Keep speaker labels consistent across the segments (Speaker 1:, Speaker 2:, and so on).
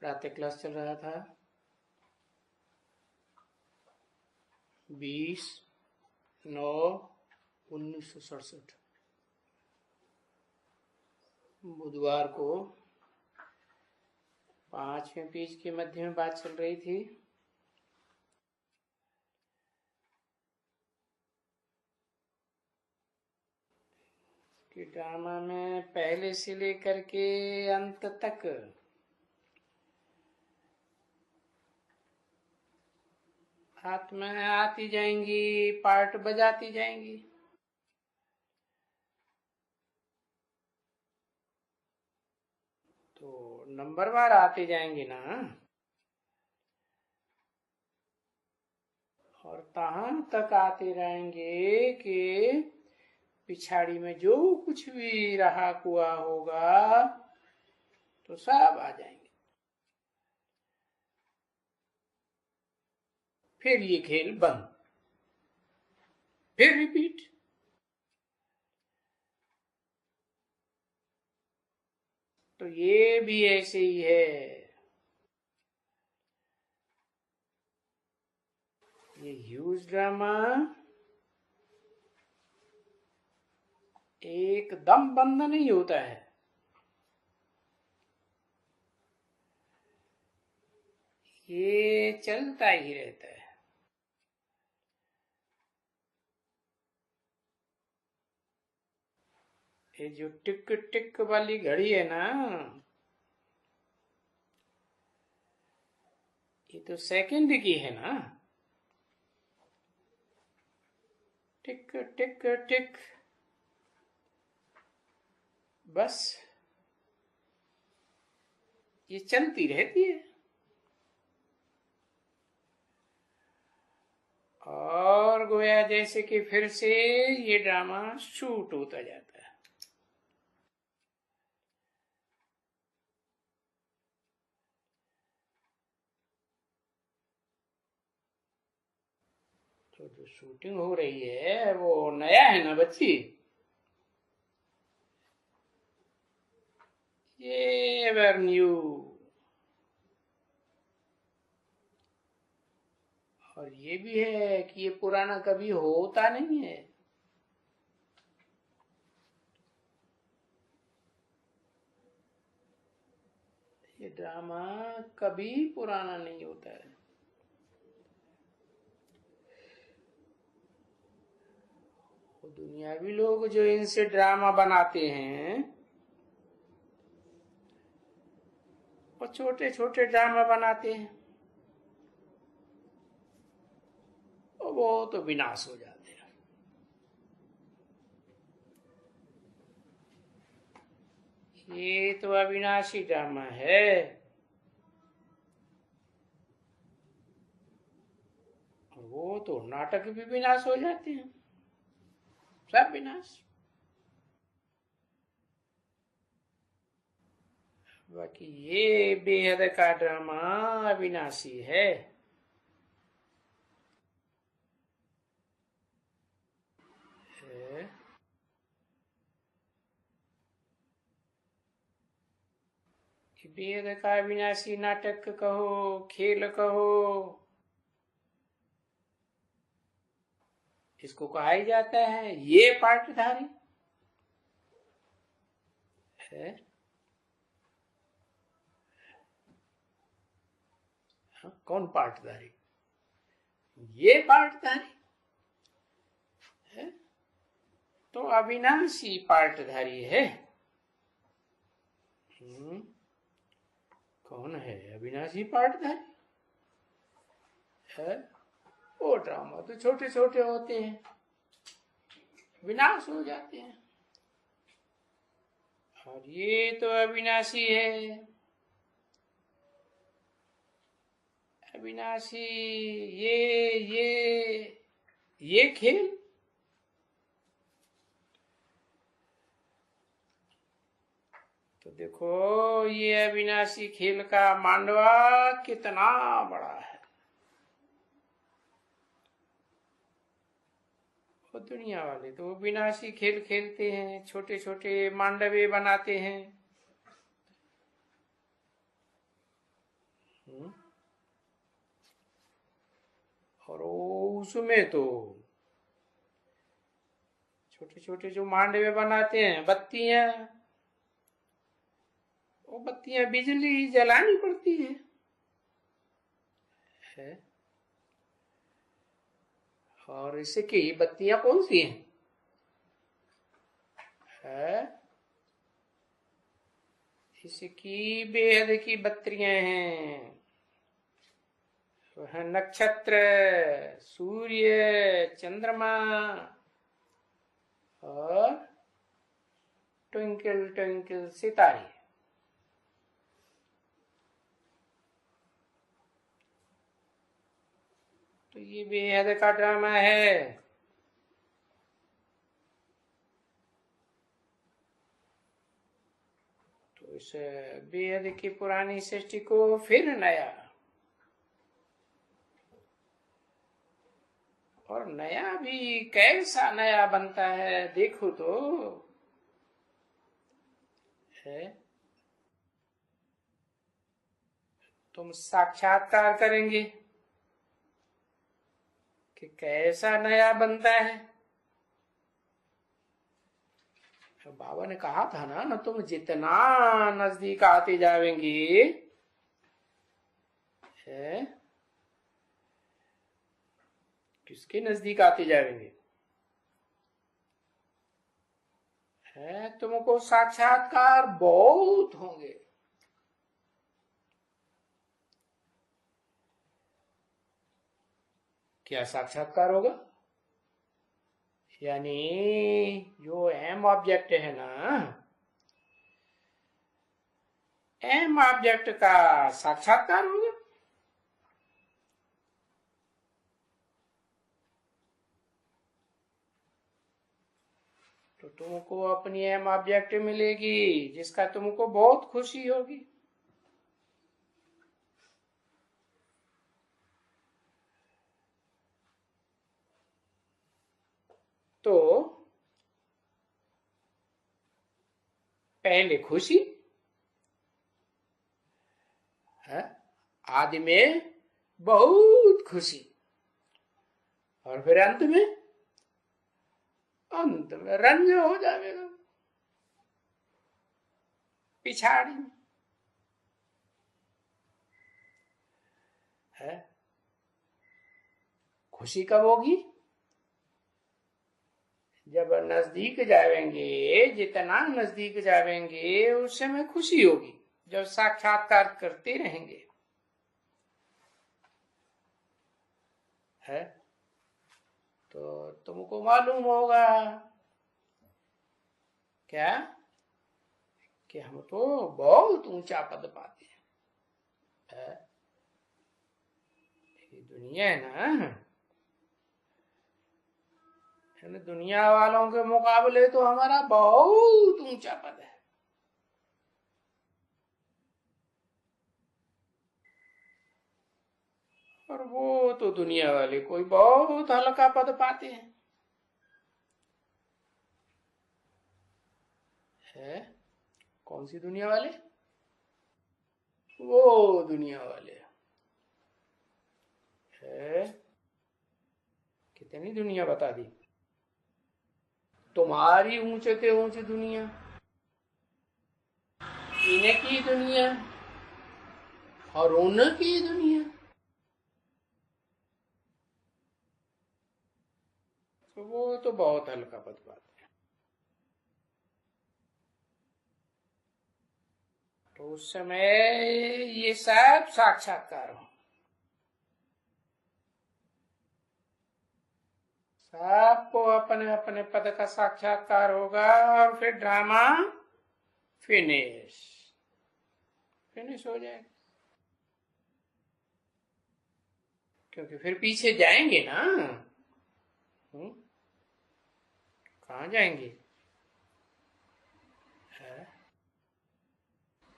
Speaker 1: प्रातः क्लास चल रहा था 20/9/1967 बुधवार को 5वें पेज के मध्य में बात चल रही थी। कि ड्रामा में पहले से लेकर के अंत तक आत्मा आती जाएंगी, पार्ट बजाती जाएंगी। तो नंबरवार आते जाएंगे ना, और तहां तक आते रहेंगे कि पिछाड़ी में जो कुछ भी रहा हुआ होगा तो सब आ जाएंगे। फिर ये खेल बंद, फिर रिपीट। तो ये भी ऐसे ही है। ये ह्यूज ड्रामा एकदम बंद नहीं होता है, ये चलता ही रहता है। ये जो टिक टिक वाली घड़ी है ना, ये तो सेकंड की है ना। टिक टिक टिक, बस ये चलती रहती है। और गोया जैसे कि फिर से ये ड्रामा शूट होता जाता है। तो जो शूटिंग हो रही है वो नया है ना बच्ची, ये एवर न्यू। और ये भी है कि ये पुराना कभी होता नहीं है। ये ड्रामा कभी पुराना नहीं होता है। दुनियावी लोग जो इनसे ड्रामा बनाते हैं, वो छोटे छोटे ड्रामा बनाते हैं, वो तो विनाश हो जाते हैं। ये तो अविनाशी ड्रामा है। वो तो नाटक भी विनाश हो जाते हैं, सब विनाश। बाकी ये बेहद का ड्रामा अविनाशी है। बेहद का अविनाशी नाटक कहो, खेल कहो, इसको कहा ही जाता है ये पार्टधारी है। हाँ, कौन पार्टधारी? ये पार्टधारी है, तो अविनाशी पार्टधारी है। कौन है अविनाशी पार्टधारी है? वो ड्रामा तो छोटे छोटे होते हैं, विनाश हो जाते हैं। और ये तो अविनाशी है। अविनाशी ये खेल तो देखो, ये अविनाशी खेल का मांडवा कितना बड़ा है। वो दुनिया वाले तो विनाशी खेल खेलते हैं, छोटे छोटे मांडवे बनाते हैं। और उसमें तो छोटे छोटे जो मांडवे बनाते हैं बत्तियां, वो बत्तियां बिजली जलानी पड़ती है। और इसकी बत्तियां कौन सी हैं? इसकी बेहद की बत्तियां हैं। वह नक्षत्र, सूर्य, चंद्रमा और ट्विंकल ट्विंकल सितारे। तो ये बेहद का ड्रामा है। तो इस बेहद की पुरानी सृष्टि को फिर नया, और नया भी कैसा नया बनता है देखो तो है। तुम साक्षात्कार करेंगे कि कैसा नया बनता है। तो बाबा ने कहा था ना, तुम जितना नजदीक आते जाएंगे किसके नजदीक आते जाएंगे तुमको साक्षात्कार बहुत होंगे। क्या साक्षात्कार होगा? यानी जो एम ऑब्जेक्ट है ना, एम ऑब्जेक्ट का साक्षात्कार होगा। तो तुमको अपनी एम ऑब्जेक्ट मिलेगी जिसका तुमको बहुत खुशी होगी। तो पहले खुशी है, आदि में बहुत खुशी, और फिर अंत में रंज हो जाएगा पिछाड़ी में है। खुशी कब होगी? जब नजदीक जाएंगे, जितना नजदीक जाएंगे उस समय खुशी होगी। जब साक्षात्कार करते रहेंगे है तो तुमको मालूम होगा क्या कि हम तो बहुत ऊंचा पद पाते हैं। ये दुनिया है ना, दुनिया वालों के मुकाबले तो हमारा बहुत ऊंचा पद है। और वो तो दुनिया वाले कोई बहुत हल्का पद पाते हैं। कौन सी दुनिया वाले? वो दुनिया वाले है। कितनी दुनिया बता दी? तुम्हारी ऊंचे से ऊंची दुनिया, इनकी दुनिया और उनकी दुनिया, तो वो तो बहुत हल्का पद पाते हैं। तो उस समय ये सब साक्षात्कार हो, सबको अपने अपने पद का साक्षात्कार होगा, और फिर ड्रामा फिनिश हो जाएगा। क्योंकि फिर पीछे जाएंगे ना, कहाँ जाएंगे?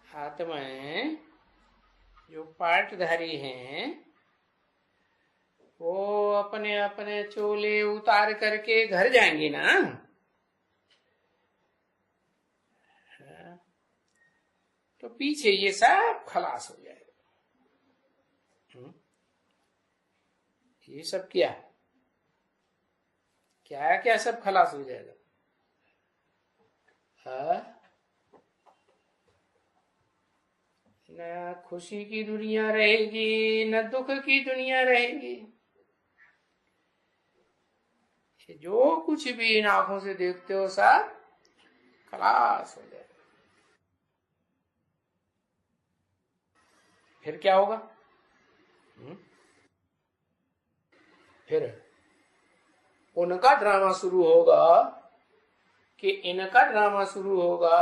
Speaker 1: आत्माएं जो पार्टधारी हैं वो अपने अपने चोले उतार करके घर जाएंगे ना। तो पीछे ये सब खलास हो जाएगा। ये सब क्या क्या क्या सब खलास हो जाएगा। न खुशी की दुनिया रहेगी न दुख की दुनिया रहेगी। जो कुछ भी इन आंखों से देखते हो सब खलास हो जाएगा। फिर क्या होगा? फिर उनका ड्रामा शुरू होगा कि इनका ड्रामा शुरू होगा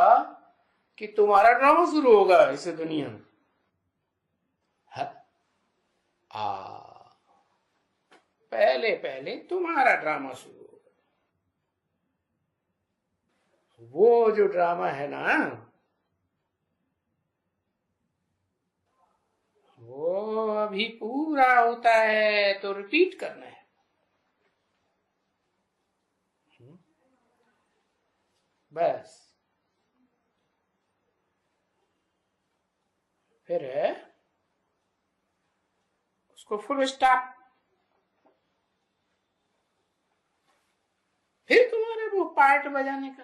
Speaker 1: कि तुम्हारा ड्रामा शुरू होगा इस दुनिया में। पहले पहले तुम्हारा ड्रामा शुरू होगा। वो जो ड्रामा है ना वो अभी पूरा होता है तो रिपीट करना है। बस फिर उसको फुल स्टॉप। फिर तुम्हारा वो पार्ट बजाने का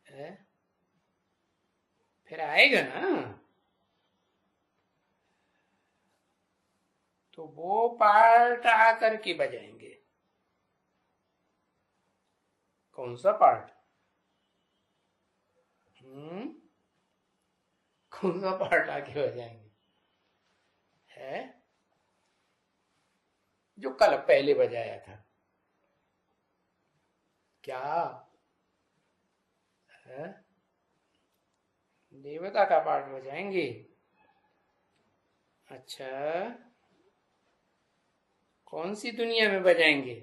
Speaker 1: है। फिर आएगा ना तो वो पार्ट आकर के बजाएंगे। कौन सा पार्ट? कौन सा पार्ट आके बजाएंगे? है जो कल पहले बजाया था। क्या है? देवता का पार्ट बजाएंगे। अच्छा कौन सी दुनिया में बजाएंगे?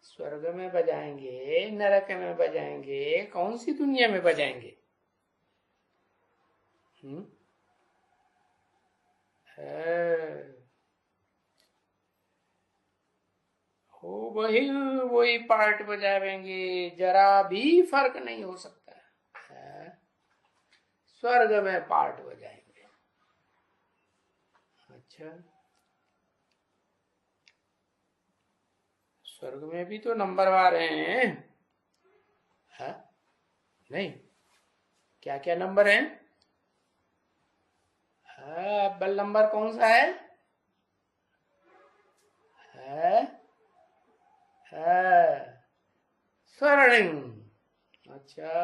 Speaker 1: स्वर्ग में बजाएंगे नरक में बजाएंगे कौन सी दुनिया में बजाएंगे? हो वही पार्ट बजाएंगे। जरा भी फर्क नहीं हो सकता है। स्वर्ग में पार्ट बजाएंगे। अच्छा स्वर्ग में भी तो नंबर आ रहे हैं। हाँ? नहीं क्या क्या नंबर हैं? अव्वल नंबर कौन सा है? स्वर्णिम। अच्छा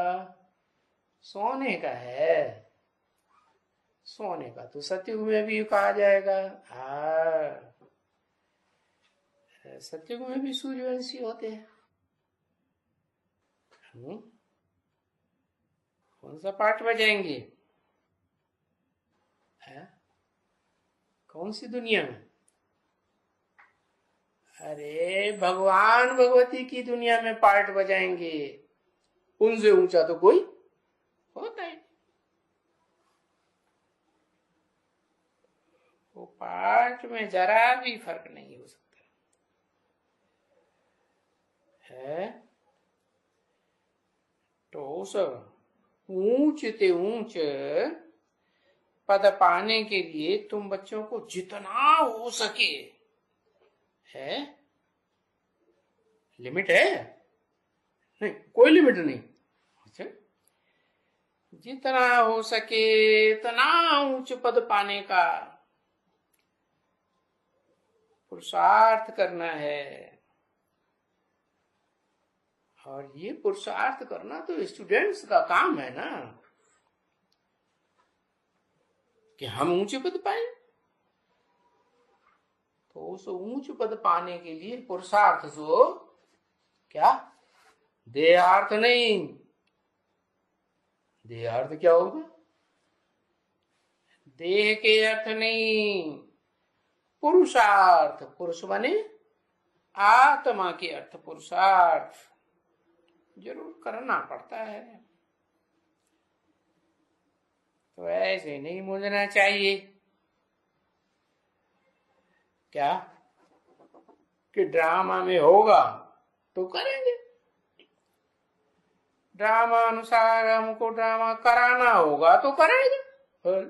Speaker 1: सोने का है। सोने का तो सतयुग में भी कहा जाएगा। सतयुग में भी सूर्यवंशी होते हैं। कौन सा पाठ बजाएंगे? कौन सी दुनिया में? अरे भगवान भगवती की दुनिया में पार्ट बजाएंगे। उनसे ऊंचा तो कोई होता है। वो पार्ट में जरा भी फर्क नहीं हो सकता है। तो उस ऊंच ते ऊंच पद पाने के लिए तुम बच्चों को जितना हो सके है। लिमिट है? नहीं कोई लिमिट नहीं। अच्छा जितना हो सके इतना ऊंच पद पाने का पुरुषार्थ करना है। और ये पुरुषार्थ करना तो स्टूडेंट्स का काम है ना कि हम ऊंचे पद पाए। तो उस ऊंच पद पाने के लिए पुरुषार्थ सो क्या देहार्थ नहीं। देहार्थ क्या होगा? देह के अर्थ नहीं पुरुषार्थ। पुरुष बने आत्मा के अर्थ पुरुषार्थ जरूर करना पड़ता है। तो ऐसे नहीं मुझना चाहिए क्या कि ड्रामा में होगा तो करेंगे। ड्रामा अनुसार हमको ड्रामा कराना होगा तो कराएगा, और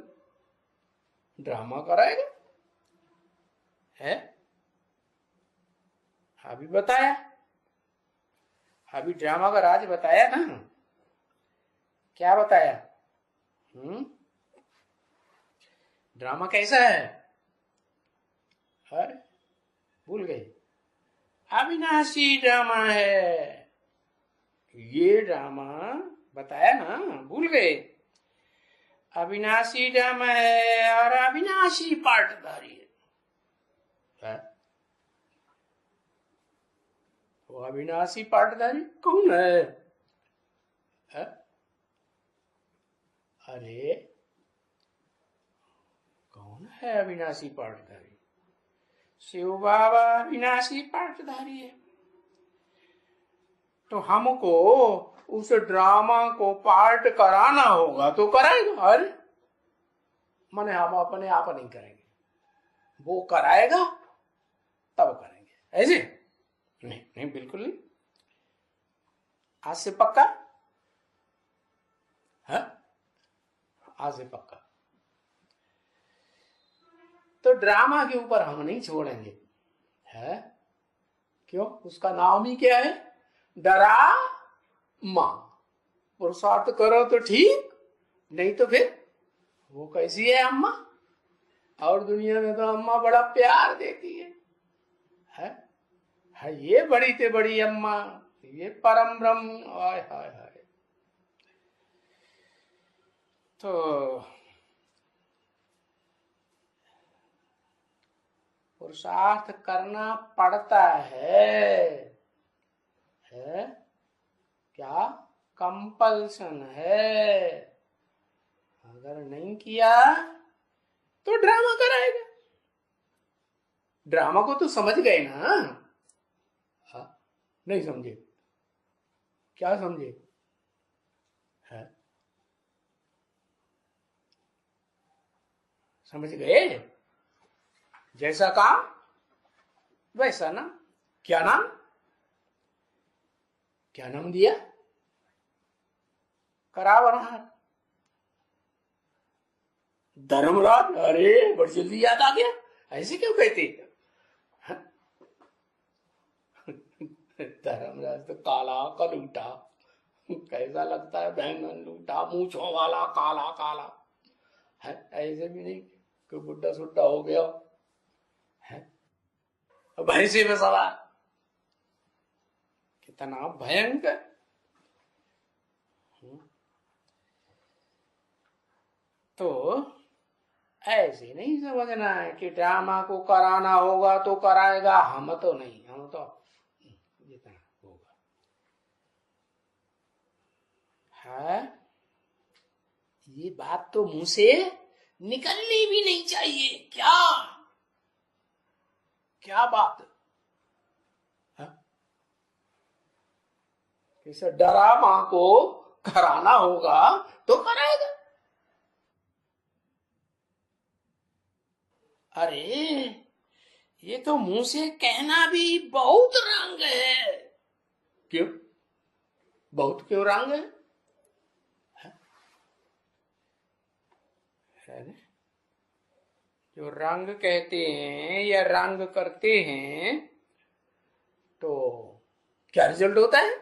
Speaker 1: ड्रामा कराएगा है। अभी बताया, अभी ड्रामा का राज बताया ना, क्या बताया? ड्रामा कैसा है? अरे भूल गए, अविनाशी ड्रामा है ये ड्रामा, बताया ना, भूल गए। अविनाशी ड्रामा है और अविनाशी पार्टधारी है। वो अविनाशी पार्टधारी कौन है? अरे कौन है अविनाशी पार्टधारी? शिव बाबा अविनाशी पार्टधारी है। तो हमको उस ड्रामा को पार्ट कराना होगा तो कराएगा। अरे माने हम अपने आप नहीं करेंगे, वो कराएगा तब करेंगे, ऐसे नहीं, नहीं बिल्कुल नहीं। आज से पक्का है, आज से पक्का। तो ड्रामा के ऊपर हम नहीं छोड़ेंगे, है क्यों? उसका नाम ही क्या है? डरामा। पुरुषार्थ करो तो ठीक, नहीं तो फिर वो कैसी है अम्मा? और दुनिया में तो अम्मा बड़ा प्यार देती है? ये बड़ी से बड़ी अम्मा, ये परम ब्रह्म, हाय हाय हाय। तो पुरुषार्थ करना पड़ता है क्या? कंपल्सन है। अगर नहीं किया तो ड्रामा कराएगा। ड्रामा को तो समझ गए ना? नहीं समझे? क्या समझे? है समझ गए? जैसा काम वैसा ना। क्या नाम? क्या नाम दिया? करावनहार, धर्मराज। अरे बड़ी जल्दी याद आ गया, ऐसे क्यों कहते? धर्मराज तो काला कलूटा, कैसा लगता है? बैंगन लूटा, मूछों वाला काला काला है। ऐसे भी नहीं कोई बुढ़ा सुड्ढा हो गया है, भैंसे में सवार, कितना भयंकर। तो ऐसे नहीं समझना है कि ड्रामा को कराना होगा तो कराएगा, हम तो नहीं, हम तो जितना होगा है। ये बात तो मुंह से निकलनी भी नहीं चाहिए। क्या क्या बात है? इसे ड्रामा को कराना होगा तो कराएगा। अरे ये तो मुंह से कहना भी बहुत रंग है। क्यों? बहुत क्यों रंग है? जो रंग कहते हैं या रंग करते हैं तो क्या रिजल्ट होता है?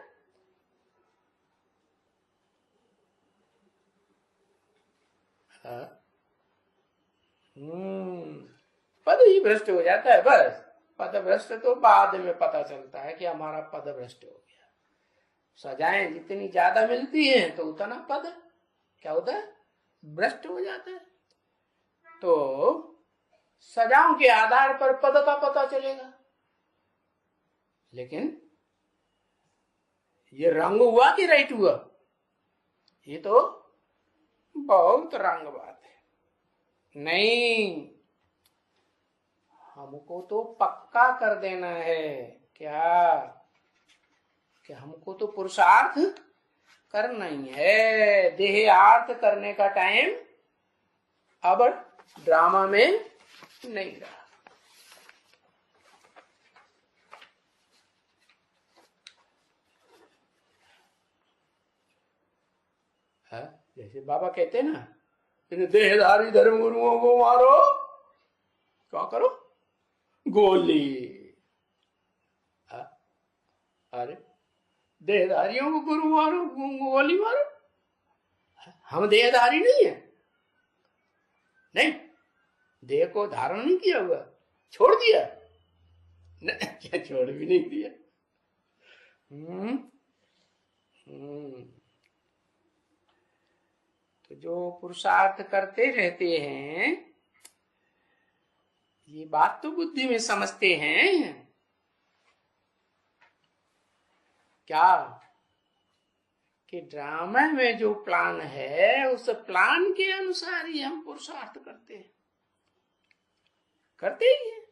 Speaker 1: पद ही भ्रष्ट हो जाता है। बस पद भ्रष्ट तो बाद में पता चलता है कि हमारा पद भ्रष्ट हो गया। सजाएं जितनी ज्यादा मिलती हैं तो उतना पद क्या होता है? भ्रष्ट हो जाता है। तो सजाओं के आधार पर पद का पता चलेगा। लेकिन ये रंग हुआ कि राइट हुआ? ये तो बहुत रंग बात है। नहीं, हमको तो पक्का कर देना है क्या कि हमको तो पुरुषार्थ करना ही है। देहार्थ करने का टाइम अब ड्रामा में नहीं रहा। है। जैसे बाबा कहते हैं ना, इन देहधारी धर्म गुरुओं को मारो, क्या करो, गोली। अरे देहधारियों को गुरु मारो, गोली मारो। हम देहधारी नहीं है, नहीं, देह को धारण नहीं किया हुआ, छोड़ दिया नहीं, क्या छोड़ भी नहीं दिया। तो जो पुरुषार्थ करते रहते हैं, ये बात तो बुद्धि में समझते हैं क्या, कि ड्रामा में जो प्लान है उस प्लान के अनुसार ही हम पुरुषार्थ करते हैं, करते ही हैं।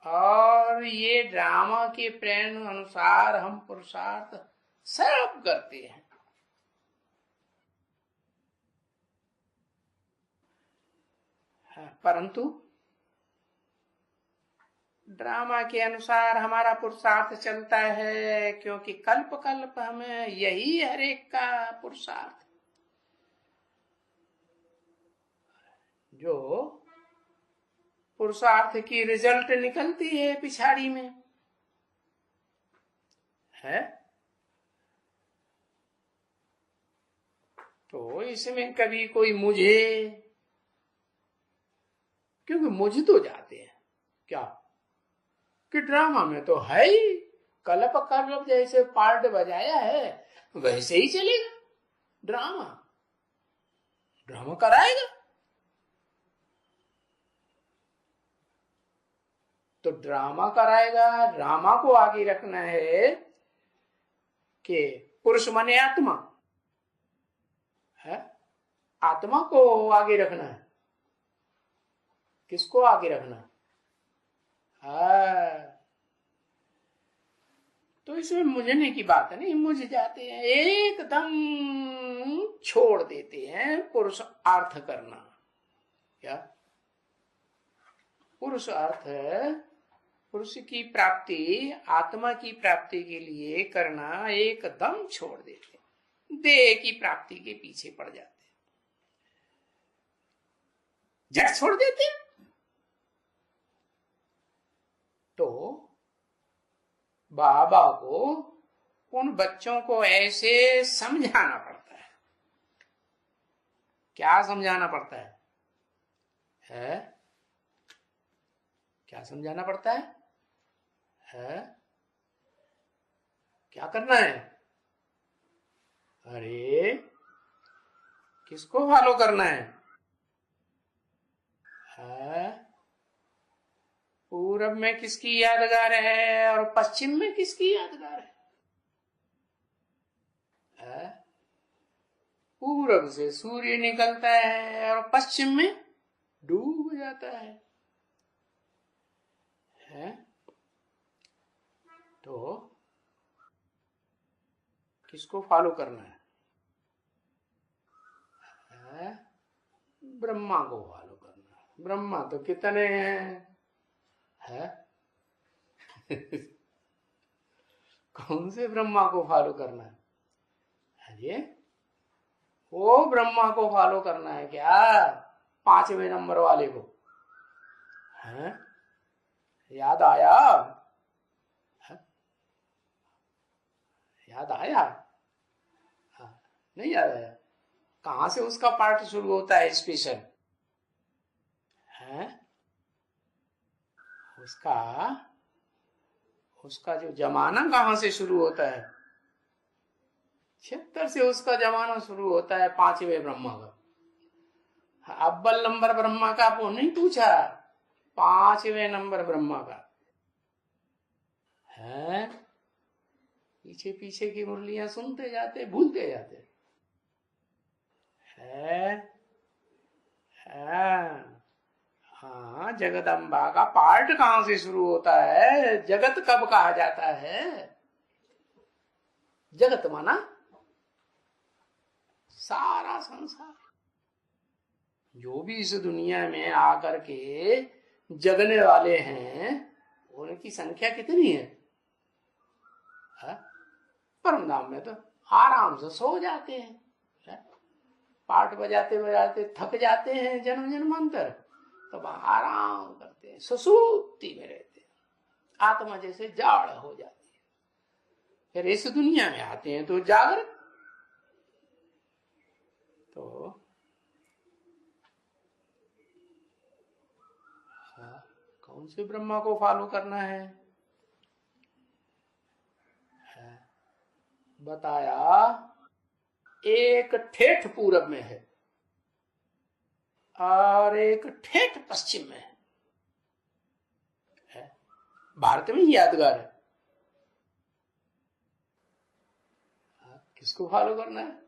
Speaker 1: और ये ड्रामा के प्लान अनुसार हम पुरुषार्थ सब करते हैं। परंतु ड्रामा के अनुसार हमारा पुरुषार्थ चलता है, क्योंकि कल्प कल्प हमें यही हर एक का पुरुषार्थ, जो पुरुषार्थ की रिजल्ट निकलती है पिछाड़ी में है। तो इसमें कभी कोई मुझे, क्योंकि मुझ तो जाते हैं क्या, कि ड्रामा में तो है ही, कल्प कल्प जैसे पार्ट बजाया है वैसे ही चलेगा, ड्रामा ड्रामा कराएगा। तो ड्रामा कराएगा, ड्रामा को आगे रखना है कि पुरुष माने आत्मा है, आत्मा को आगे रखना है। किसको आगे रखना है? तो इसमें मुझने की बात नहीं, मुझ जाते हैं, एकदम छोड़ देते हैं पुरुषार्थ करना। क्या पुरुष अर्थ है, पुरुष की प्राप्ति, आत्मा की प्राप्ति के लिए करना एकदम छोड़ देते, देह की प्राप्ति के पीछे पड़ जाते, जड़ छोड़ देते। तो बाबा को उन बच्चों को ऐसे समझाना पड़ता है। क्या समझाना पड़ता है? क्या समझाना पड़ता है? क्या करना है? अरे किसको फॉलो करना है? पूरब में किसकी यादगार है और पश्चिम में किसकी यादगार है? पूरब से सूर्य निकलता है और पश्चिम में डूब जाता है। तो किसको फॉलो करना है? ब्रह्मा को फॉलो करना है। ब्रह्मा तो कितने हैं? कौन से ब्रह्मा को फॉलो करना है? अरे वो ब्रह्मा को फॉलो करना है क्या? 5वें नंबर वाले को? याद आया? याद आया? नहीं याद आया? कहां से उसका पार्ट शुरू होता है स्पेशल? उसका जो जमाना कहां से शुरू होता है? 76 से उसका जमाना शुरू होता है 5वें ब्रह्मा का। अव्वल नंबर ब्रह्मा का वो नहीं पूछा, 5वें नंबर ब्रह्मा का है। पीछे पीछे की मुरलियां सुनते जाते, भूलते जाते है। हाँ, जगदम्बा का पार्ट कहां से शुरू होता है? जगत कब कहा जाता है? जगत माना सारा संसार, जो भी इस दुनिया में आकर के जगने वाले हैं, उनकी संख्या कितनी है? परम धाम में तो आराम से सो जाते हैं, पाठ बजाते बजाते थक जाते हैं जन्म जन्मांतर, तो वहां आराम करते हैं, सुसुप्ति में रहते हैं, आत्मा जैसे जाड़ हो जाती है। फिर इस दुनिया में आते हैं तो जागृत। तो कौन से ब्रह्मा को फॉलो करना है? बताया एक ठेठ पूरब में है और एक ठेठ पश्चिम में है। भारत में ही यादगार है। किसको फॉलो करना है?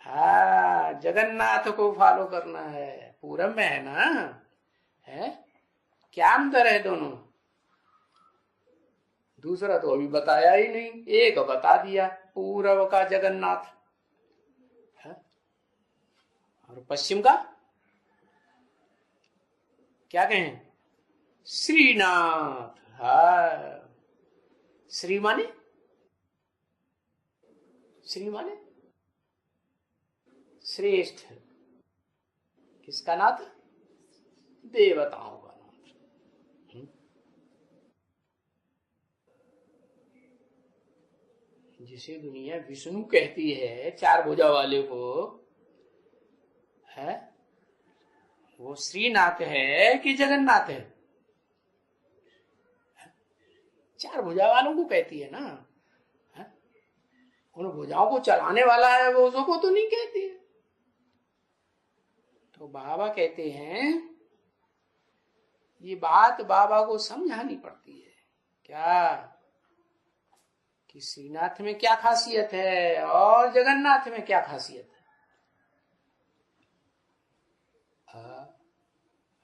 Speaker 1: हाँ, जगन्नाथ को फॉलो करना है। पूरब में है ना, है क्या अंतर है दोनों? दूसरा तो अभी बताया ही नहीं, एक बता दिया, पूरब का जगन्नाथ है और पश्चिम का क्या कहें? श्रीनाथ। हाँ, श्री माने श्रेष्ठ। किसका नाथ? देवताओं का नाथ। जिसे दुनिया विष्णु कहती है, चार भुजा वाले को, है वो श्रीनाथ है कि जगन्नाथ है? चार भुजा वालों को कहती है ना, है? उन भुजाओं को चलाने वाला है वो, उसको तो नहीं कहती है। तो बाबा कहते हैं ये बात बाबा को समझानी पड़ती है क्या, कि श्रीनाथ में क्या खासियत है और जगन्नाथ में क्या खासियत है।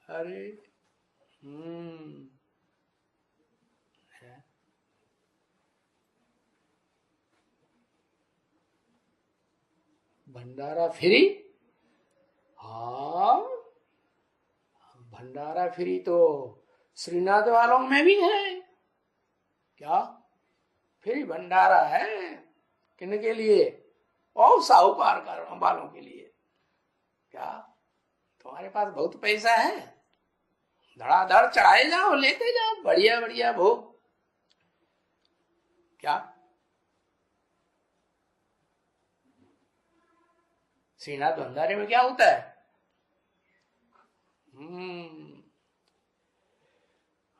Speaker 1: अरे भंडारा फ्री। हाँ, भंडारा फ्री तो श्रीनाथ वालों में भी है क्या? फ्री भंडारा है किन के लिए? और साहूकार वालों के लिए क्या? तुम्हारे पास बहुत पैसा है, धड़ाधड़ चढ़ाए जाओ, लेते जाओ, बढ़िया बढ़िया भोग। क्या श्रीनाथ भंडारे में क्या होता है?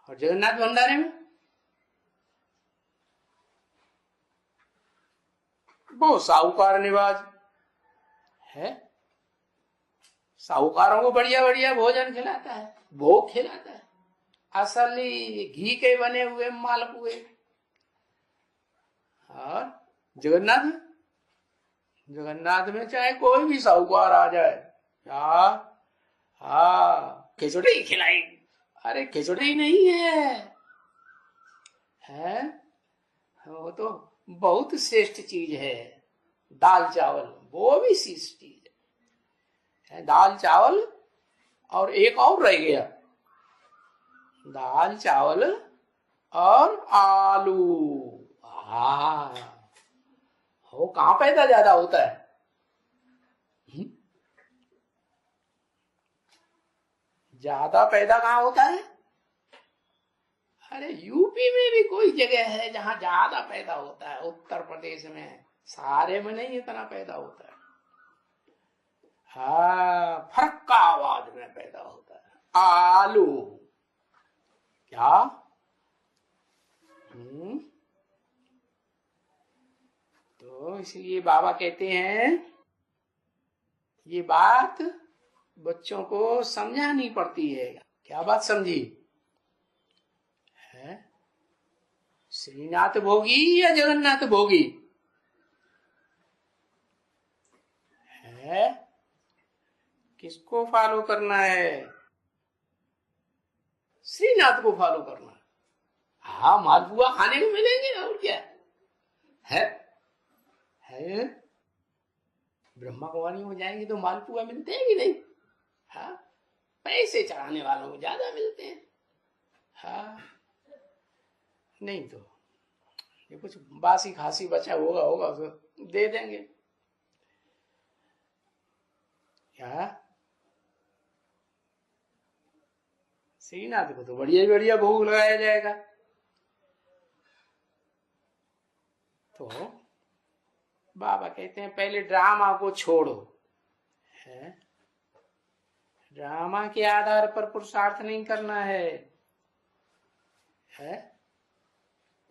Speaker 1: और जगन्नाथ भंडारे में वो साहूकार निवाज है, साहूकारों को बढ़िया बढ़िया भोजन खिलाता है, भोग खिलाता है, असली घी के बने हुए मालपुए। और जगन्नाथ में चाहे कोई भी साहूकार आ जाए, हाँ खिचड़ी खिलाई। अरे खिचड़ी नहीं है वो तो बहुत श्रेष्ठ चीज है। दाल चावल वो भी श्रेष्ठ चीज है। दाल चावल और एक और रह गया, दाल चावल और आलू। हाँ, वो कहां पैदा ज्यादा होता है? ज्यादा पैदा कहां होता है? अरे यूपी में भी कोई जगह है जहां ज्यादा पैदा होता है, उत्तर प्रदेश में, सारे में नहीं इतना पैदा होता है। हाँ, फरक्काबाद में पैदा होता है आलू। क्या? तो इसलिए बाबा कहते हैं ये बात बच्चों को समझानी पड़ती है। क्या बात समझी है? श्रीनाथ भोगी या जगन्नाथ भोगी है? किसको फॉलो करना है? श्रीनाथ को फॉलो करना। हाँ, मालपुआ खाने को मिलेंगे और क्या है? ब्रह्मा कुमारी में जाएंगे तो मालपुआ मिलते हैं कि नहीं? हाँ, पैसे चढ़ाने वालों को ज्यादा मिलते हैं। हाँ, नहीं तो ये कुछ बासी खासी बचा होगा तो दे देंगे। क्या श्रीनाथ को तो बढ़िया बढ़िया भोग लगाया जाएगा। तो बाबा कहते हैं पहले ड्रामा को छोड़ो, है ड्रामा के आधार पर पुरुषार्थ नहीं करना है।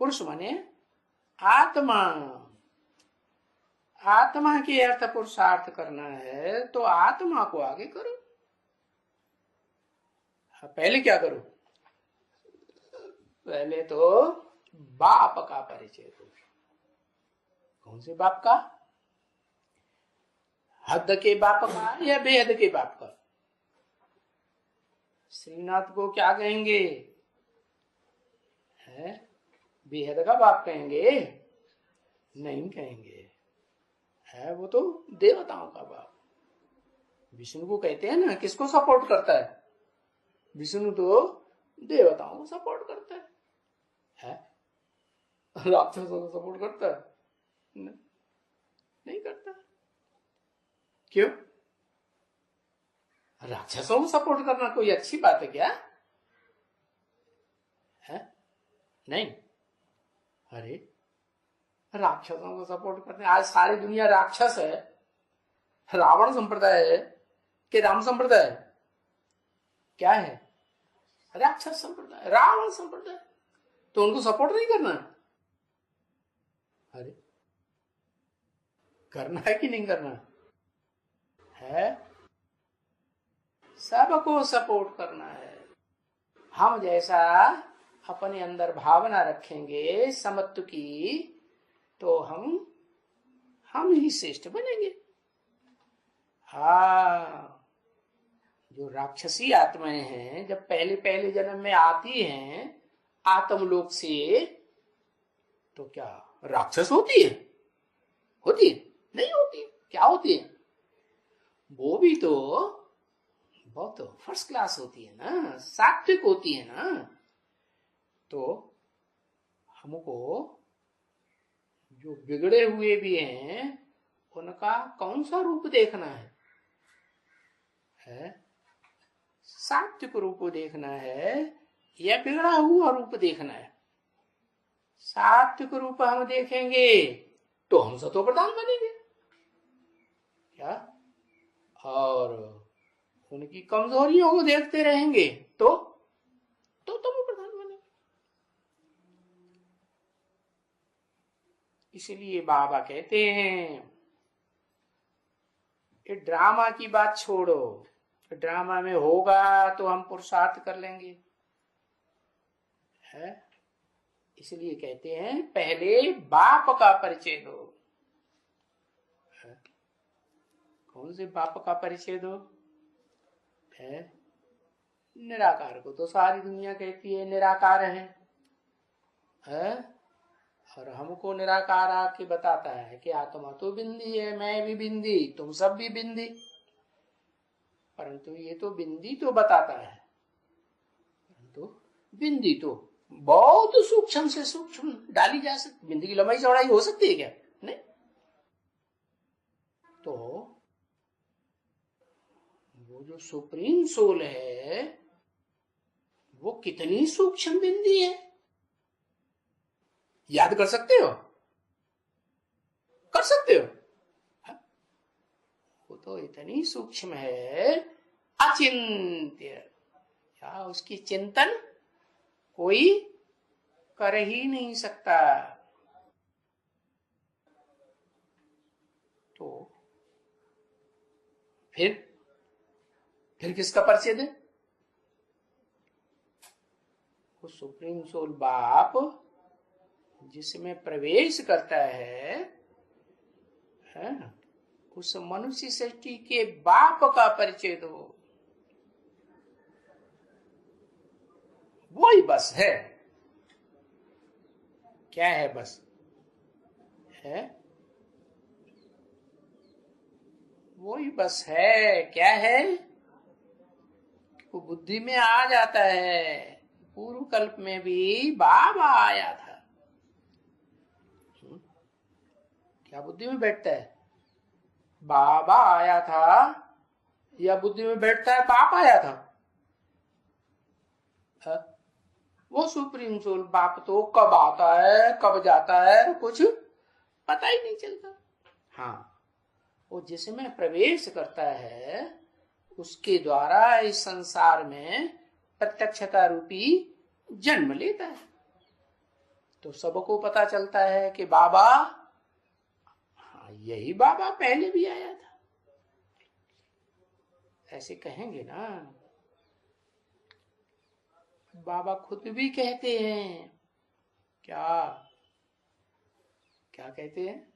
Speaker 1: पुरुष माने आत्मा, आत्मा के अर्थ पुरुषार्थ करना है तो आत्मा को आगे करो। पहले क्या करो? पहले तो बाप का परिचय दो। कौन से बाप का? हद के बाप का या बेहद के बाप का? श्रीनाथ को क्या कहेंगे? है बेहद का बाप कहेंगे? नहीं कहेंगे, है वो तो देवताओं का बाप। विष्णु को कहते हैं ना, किसको सपोर्ट करता है? विष्णु तो देवताओं को सपोर्ट करता है? राक्षसों को सपोर्ट करता है? नहीं करता। क्यों? राक्षसों को सपोर्ट करना कोई अच्छी बात है क्या? है नहीं। अरे राक्षसों को सपोर्ट करते हैं। आज सारी दुनिया राक्षस है। रावण संप्रदाय है कि राम संप्रदाय है? क्या है? राक्षस संप्रदाय, रावण संप्रदाय। तो उनको सपोर्ट नहीं करना? अरे करना है कि नहीं करना है? सबको सपोर्ट करना है। हम जैसा अपने अंदर भावना रखेंगे समत्व की तो हम ही श्रेष्ठ बनेंगे। हाँ, जो राक्षसी आत्माएं हैं जब पहले पहले जन्म में आती हैं आत्मलोक से, तो क्या राक्षस होती है? होती है? नहीं होती। क्या होती है? वो भी तो बहुत फर्स्ट क्लास होती है ना, सात्विक होती है ना। तो हमको जो बिगड़े हुए भी हैं उनका कौन सा रूप देखना है? सात्विक रूप देखना है या बिगड़ा हुआ रूप देखना है? सात्विक रूप हम देखेंगे तो हम सतो प्रधान बनेंगे क्या? और उनकी कमजोरियों को देखते रहेंगे तो तमो प्रधान बनेंगे। इसलिए बाबा कहते हैं कि ड्रामा की बात छोड़ो। ड्रामा में होगा तो हम पुरुषार्थ कर लेंगे, है? इसलिए कहते हैं पहले बाप का परिचय दो। कौन से बाप का परिचय दो? है निराकार को तो सारी दुनिया कहती है निराकार है? और हमको निराकार आके बताता है कि आत्मा तो बिंदी है, मैं भी बिंदी, तुम सब भी बिंदी। परंतु ये तो बिंदी तो बताता है, परंतु बिंदी तो बहुत सूक्ष्म से सूक्ष्म डाली जा सकती। बिंदी की लंबाई चौड़ाई हो सकती है क्या? नहीं। तो वो जो सुप्रीम सोल है वो कितनी सूक्ष्म बिंदी है, याद कर सकते हो? कर सकते हो? वो तो इतनी सूक्ष्म है, अचिंत्य। क्या उसकी चिंतन कोई कर ही नहीं सकता। तो फिर किसका परिचय दे? वो सुप्रीम सोल बाप जिसमें प्रवेश करता है उस मनुष्य सृष्टि के बाप का परिचय दो। वही बस है। क्या है? बस है, वही बस है। क्या है? वो बुद्धि में आ जाता है पूर्व कल्प में भी बाबा आया था। क्या बुद्धि में बैठता है? बाबा आया था या बुद्धि में बैठता है बाप आया था? वो सुप्रीम सोल बाप तो कब आता है कब जाता है कुछ पता ही नहीं चलता। हाँ, वो जिसमें प्रवेश करता है उसके द्वारा इस संसार में प्रत्यक्षता रूपी जन्म लेता है। तो सबको पता चलता है कि बाबा, हाँ यही बाबा पहले भी आया था, ऐसे कहेंगे ना। बाबा खुद भी कहते हैं, क्या क्या कहते हैं?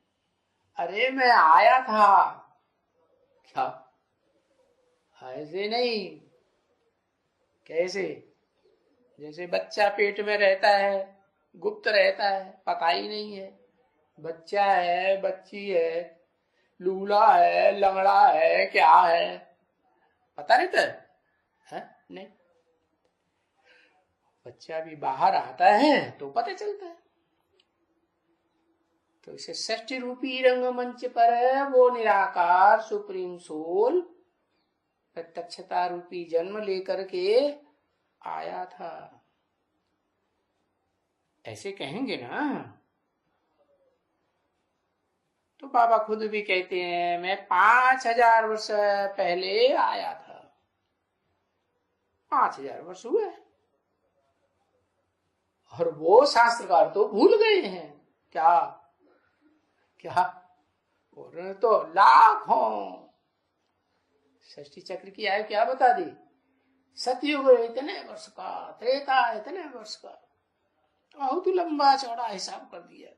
Speaker 1: अरे मैं आया था। क्या? ऐसे नहीं। कैसे? जैसे बच्चा पेट में रहता है, गुप्त रहता है, पता ही नहीं है बच्चा है बच्ची है, लूला है लंगड़ा है, क्या है, पता रहता है? नहीं। बच्चा भी बाहर आता है तो पता चलता है। तो इसे षष्ठी रूपी रंगमंच पर वो निराकार सुप्रीम सोल प्रत्यक्षता रूपी जन्म लेकर के आया था, ऐसे कहेंगे ना। तो बाबा खुद भी कहते हैं मैं 5000 वर्ष पहले आया था। 5000 वर्ष हुए और वो शास्त्रकार तो भूल गए हैं। क्या क्या? और तो लाखों षष्ठी चक्र की आयु क्या बता दी? सतयुग इतने वर्ष का, त्रेता इतने वर्ष का, बहुत लंबा चौड़ा हिसाब कर दिया।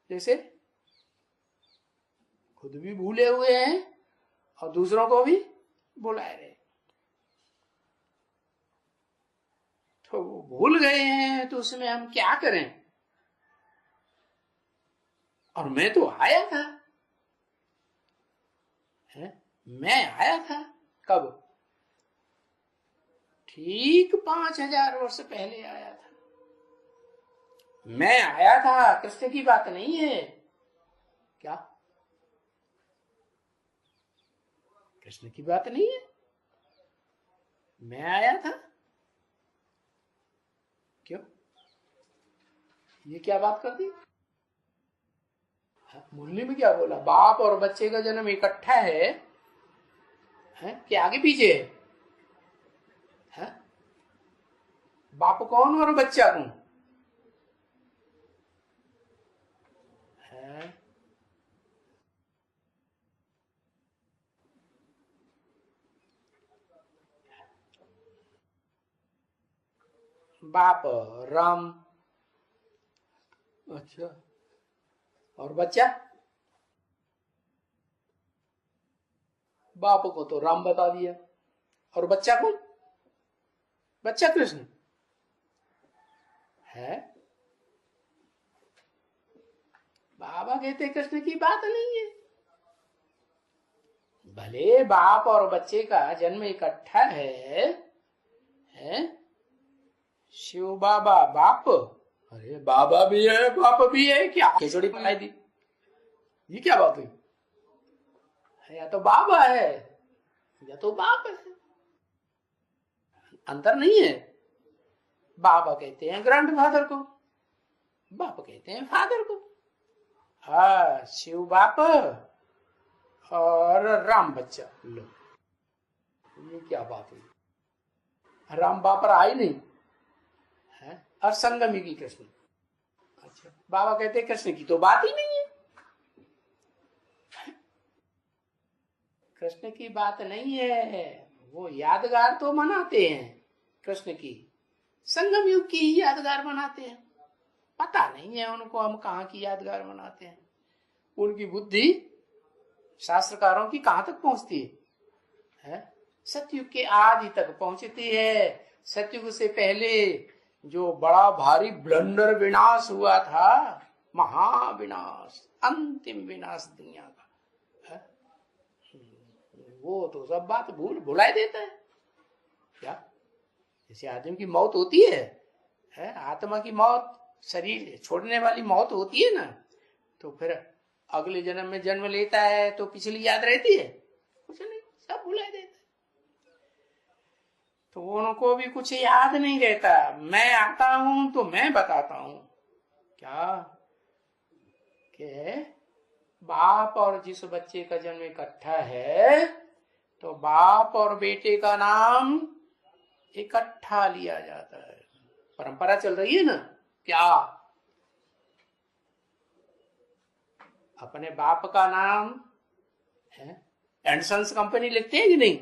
Speaker 1: जैसे खुद भी भूले हुए हैं और दूसरों को भी बुलाए रहे। तो वो भूल गए हैं तो उसमें हम क्या करें? और मैं तो आया था, है? मैं आया था कब? ठीक 5000 वर्ष पहले आया था। मैं आया था कृष्ण की बात नहीं है। क्या? कृष्ण की बात नहीं है, मैं आया था। क्यों? ये क्या बात कर दी? मुरली में क्या बोला? बाप और बच्चे का जन्म इकट्ठा है कि आगे पीछे है? बाप कौन और बच्चा कौन है? बाप राम, अच्छा, और बच्चा? बाप को तो राम बता दिया, और बच्चा कौन? बच्चा कृष्ण है। बाबा कहते कृष्ण की बात नहीं है। भले बाप और बच्चे का जन्म इकट्ठा है? शिव बाबा बाप, अरे बाबा भी है बाप भी है, क्या खिचड़ी बनाई दी? ये क्या बात हुई? या तो बाबा है या तो बाप है, अंतर नहीं है। बाबा कहते हैं ग्रैंड फादर को, बाप कहते हैं फादर को। हाँ, शिव बाप और राम बच्चा। लो, ये क्या बात हुई? राम बाप रहा ही नहीं है, और संगम युगी कृष्ण। अच्छा, बाबा कहते हैं कृष्ण की तो बात ही नहीं है। कृष्ण की बात नहीं है, वो यादगार तो मनाते हैं कृष्ण की, संगम युग की ही यादगार मनाते हैं। पता नहीं है उनको हम कहाँ की यादगार मनाते हैं। उनकी बुद्धि शास्त्रकारों की कहां तक पहुंचती है? सतयुग के आदि तक पहुंचती है। सतयुग से पहले जो बड़ा भारी ब्लंडर विनाश हुआ था, महाविनाश, अंतिम विनाश दुनिया का है? वो तो सब बात भुला देता है। क्या? जैसे आदमी की मौत होती है, आत्मा की मौत, शरीर छोड़ने वाली मौत होती है ना, तो फिर अगले जन्म में जन्म लेता है तो पिछली याद रहती है? कुछ नहीं, सब भुला देता है। तो उनको भी कुछ याद नहीं रहता। मैं आता हूं तो मैं बताता हूं क्या कि बाप और जिस बच्चे का जन्म इकट्ठा है, तो बाप और बेटे का नाम इकट्ठा लिया जाता है। परंपरा चल रही है ना, क्या अपने बाप का नाम है, एंडसन्स कंपनी लिखते हैं कि नहीं?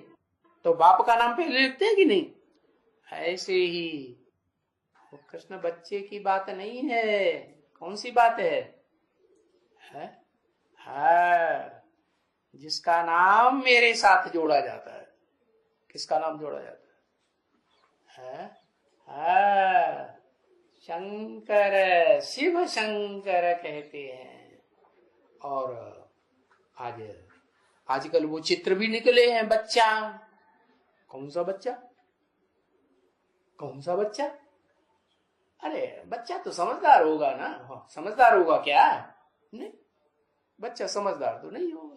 Speaker 1: तो बाप का नाम पहले लिखते हैं कि नहीं? ऐसे ही वो कृष्ण बच्चे की बात नहीं है। कौन सी बात है? जिसका नाम मेरे साथ जोड़ा जाता है। किसका नाम जोड़ा जाता है? शंकर, शिव शंकर कहते हैं। और आजकल वो चित्र भी निकले हैं। बच्चा, कौन सा बच्चा? कौन सा बच्चा? अरे बच्चा तो समझदार होगा ना। हाँ, समझदार होगा क्या? नहीं, बच्चा समझदार तो नहीं होगा।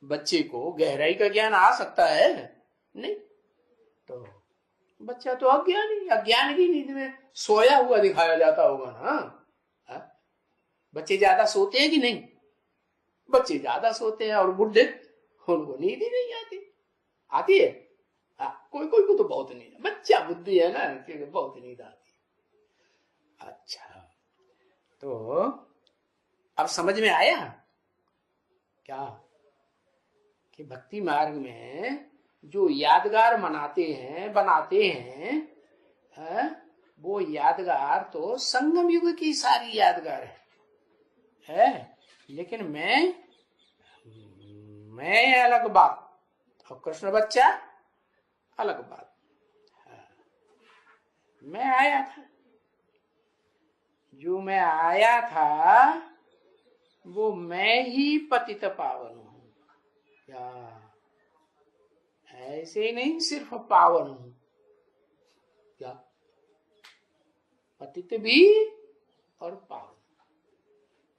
Speaker 1: बच्चे को गहराई का ज्ञान आ सकता है? नहीं। तो बच्चा तो अज्ञानी, अज्ञान की नींद में सोया हुआ दिखाया जाता होगा ना। बच्चे ज्यादा सोते हैं कि नहीं? बच्चे ज्यादा सोते हैं, और बुढ़े, उनको नींद ही नहीं आती। आती है? कोई कोई को तो बहुत नींद, बच्चा बुद्धि है ना, बहुत नींद आती। अच्छा, तो अब समझ में आया क्या कि भक्ति मार्ग में जो यादगार बनाते हैं, वो यादगार तो संगम युग की सारी यादगार है। लेकिन मैं अलग बात और कृष्ण बच्चा अलग बात। मैं आया था, जो मैं आया था वो मैं ही पतित पावन हूं। क्या ऐसे नहीं सिर्फ पावन हूं? क्या पतित भी और पावन?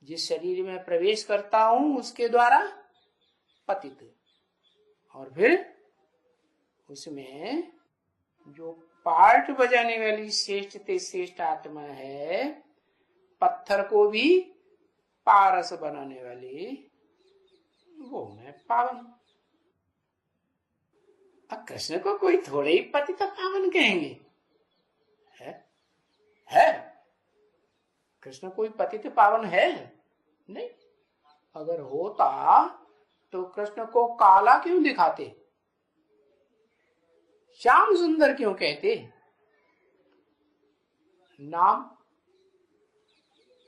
Speaker 1: जिस शरीर में प्रवेश करता हूं उसके द्वारा पतित, और फिर उसमें जो पार्ट बजाने वाली श्रेष्ठ ते श्रेष्ठ आत्मा है, पत्थर को भी पारस बनाने वाली, वो मैं पावन। अब कृष्ण को कोई थोड़े ही पतित पावन कहेंगे? है कृष्ण कोई पतित पावन है? नहीं। अगर होता तो कृष्ण को काला क्यों दिखाते, श्याम सुंदर क्यों कहते? नाम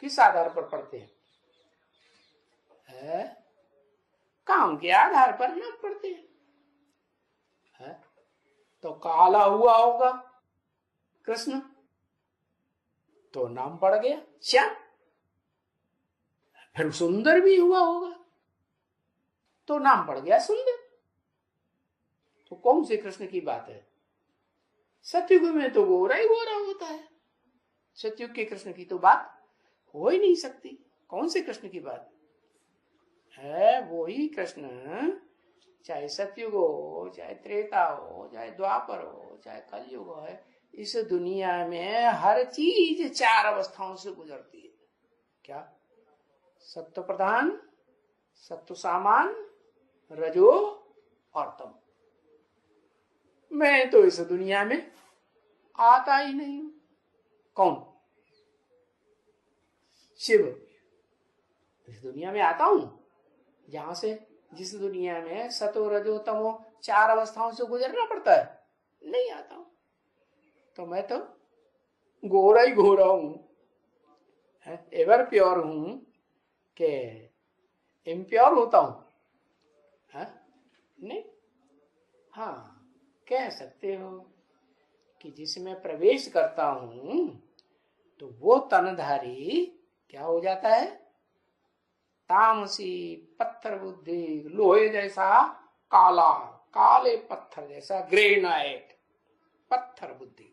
Speaker 1: किस आधार पर पढ़ते हैं? काम के आधार पर नाम पढ़ते हैं। तो काला हुआ होगा कृष्ण, तो नाम पड़ गया श्याम। फिर सुंदर भी हुआ होगा तो नाम पड़ गया सुंदर। तो कौन से कृष्ण की बात है? सतयुग में तो गोरा ही गोरा होता है। सतयुग के कृष्ण की तो बात हो ही नहीं सकती। कौन से कृष्ण की बात है? वो ही कृष्ण, चाहे सतयुग हो, चाहे त्रेता हो, चाहे द्वापर हो, चाहे कलयुग हो, इस दुनिया में हर चीज चार अवस्थाओं से गुजरती है। क्या? सत्व प्रधान, सत्व सामान, रजो और तम। मैं तो इस दुनिया में आता ही नहीं हूं। कौन? शिव। इस दुनिया में आता हूं जहां से, जिस दुनिया में सतो रजो तमो चार अवस्थाओं से गुजरना पड़ता है, नहीं आता हूं। तो मैं तो गोरा ही गोरा हूं, एवर प्योर हूं कि इम्प्योर होता हूं? नहीं। हाँ, कह सकते हो कि जिसमें प्रवेश करता हूं तो वो तनधारी क्या हो जाता है? तामसी, पत्थर बुद्धि, लोहे जैसा काला, काले पत्थर जैसा, ग्रेनाइट। पत्थर बुद्धि।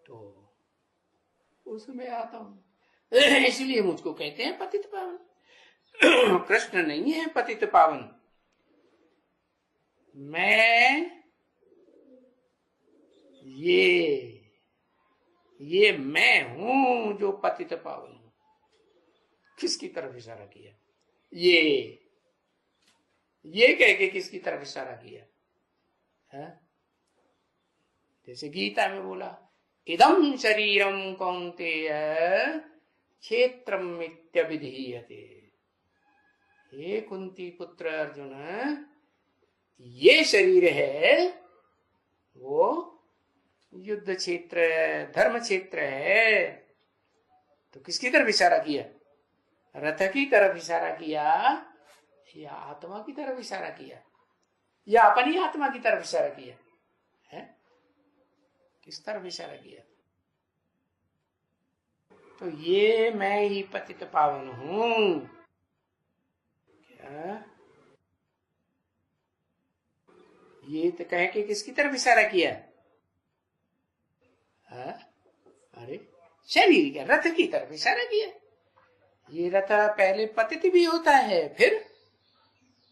Speaker 1: तो उसमें आता हूं, इसलिए मुझको कहते हैं पतित पावन। कृष्ण नहीं है पतित पावन, मैं ये मैं हूं जो पतित पावन हूं। किसकी तरफ इशारा किया? ये कह के किसकी तरफ इशारा किया है? जैसे गीता में बोला, इदं शरीरम कौन्तेय क्षेत्रम मित्यभिधीयते। हे कुंती पुत्र अर्जुन, ये शरीर है वो युद्ध क्षेत्र, धर्म क्षेत्र है। तो किसकी तरफ इशारा किया? रथ की तरफ इशारा किया या आत्मा की तरफ इशारा किया या अपनी आत्मा की तरफ इशारा किया है? किस तरफ इशारा किया? तो ये मैं ही पतित पावन हूं। क्या ये तो कह के किसकी तरफ इशारा किया? है? अरे शरीर के रथ की तरफ इशारा किया। ये रथ पहले पतित भी होता है फिर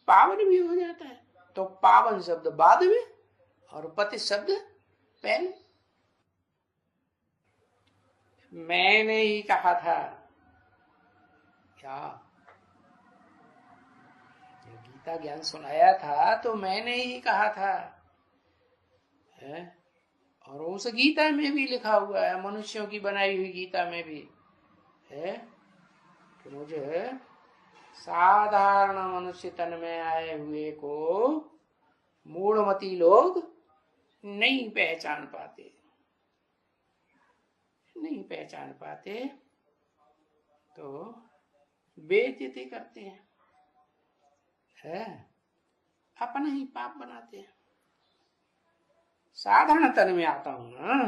Speaker 1: पावन भी हो जाता है। तो पावन शब्द बाद में और पतित शब्द पहले। मैंने ही कहा था क्या? गीता ज्ञान सुनाया था तो मैंने ही कहा था है? और उस गीता में भी लिखा हुआ है, मनुष्यों की बनाई हुई गीता में भी है कि मुझे साधारण मनुष्य तन में आए हुए को मूढ़मती लोग नहीं पहचान पाते, नहीं पहचान पाते तो बेइज्जती करते हैं, है? अपना ही पाप बनाते हैं। साधारण तन में आता हूं ना,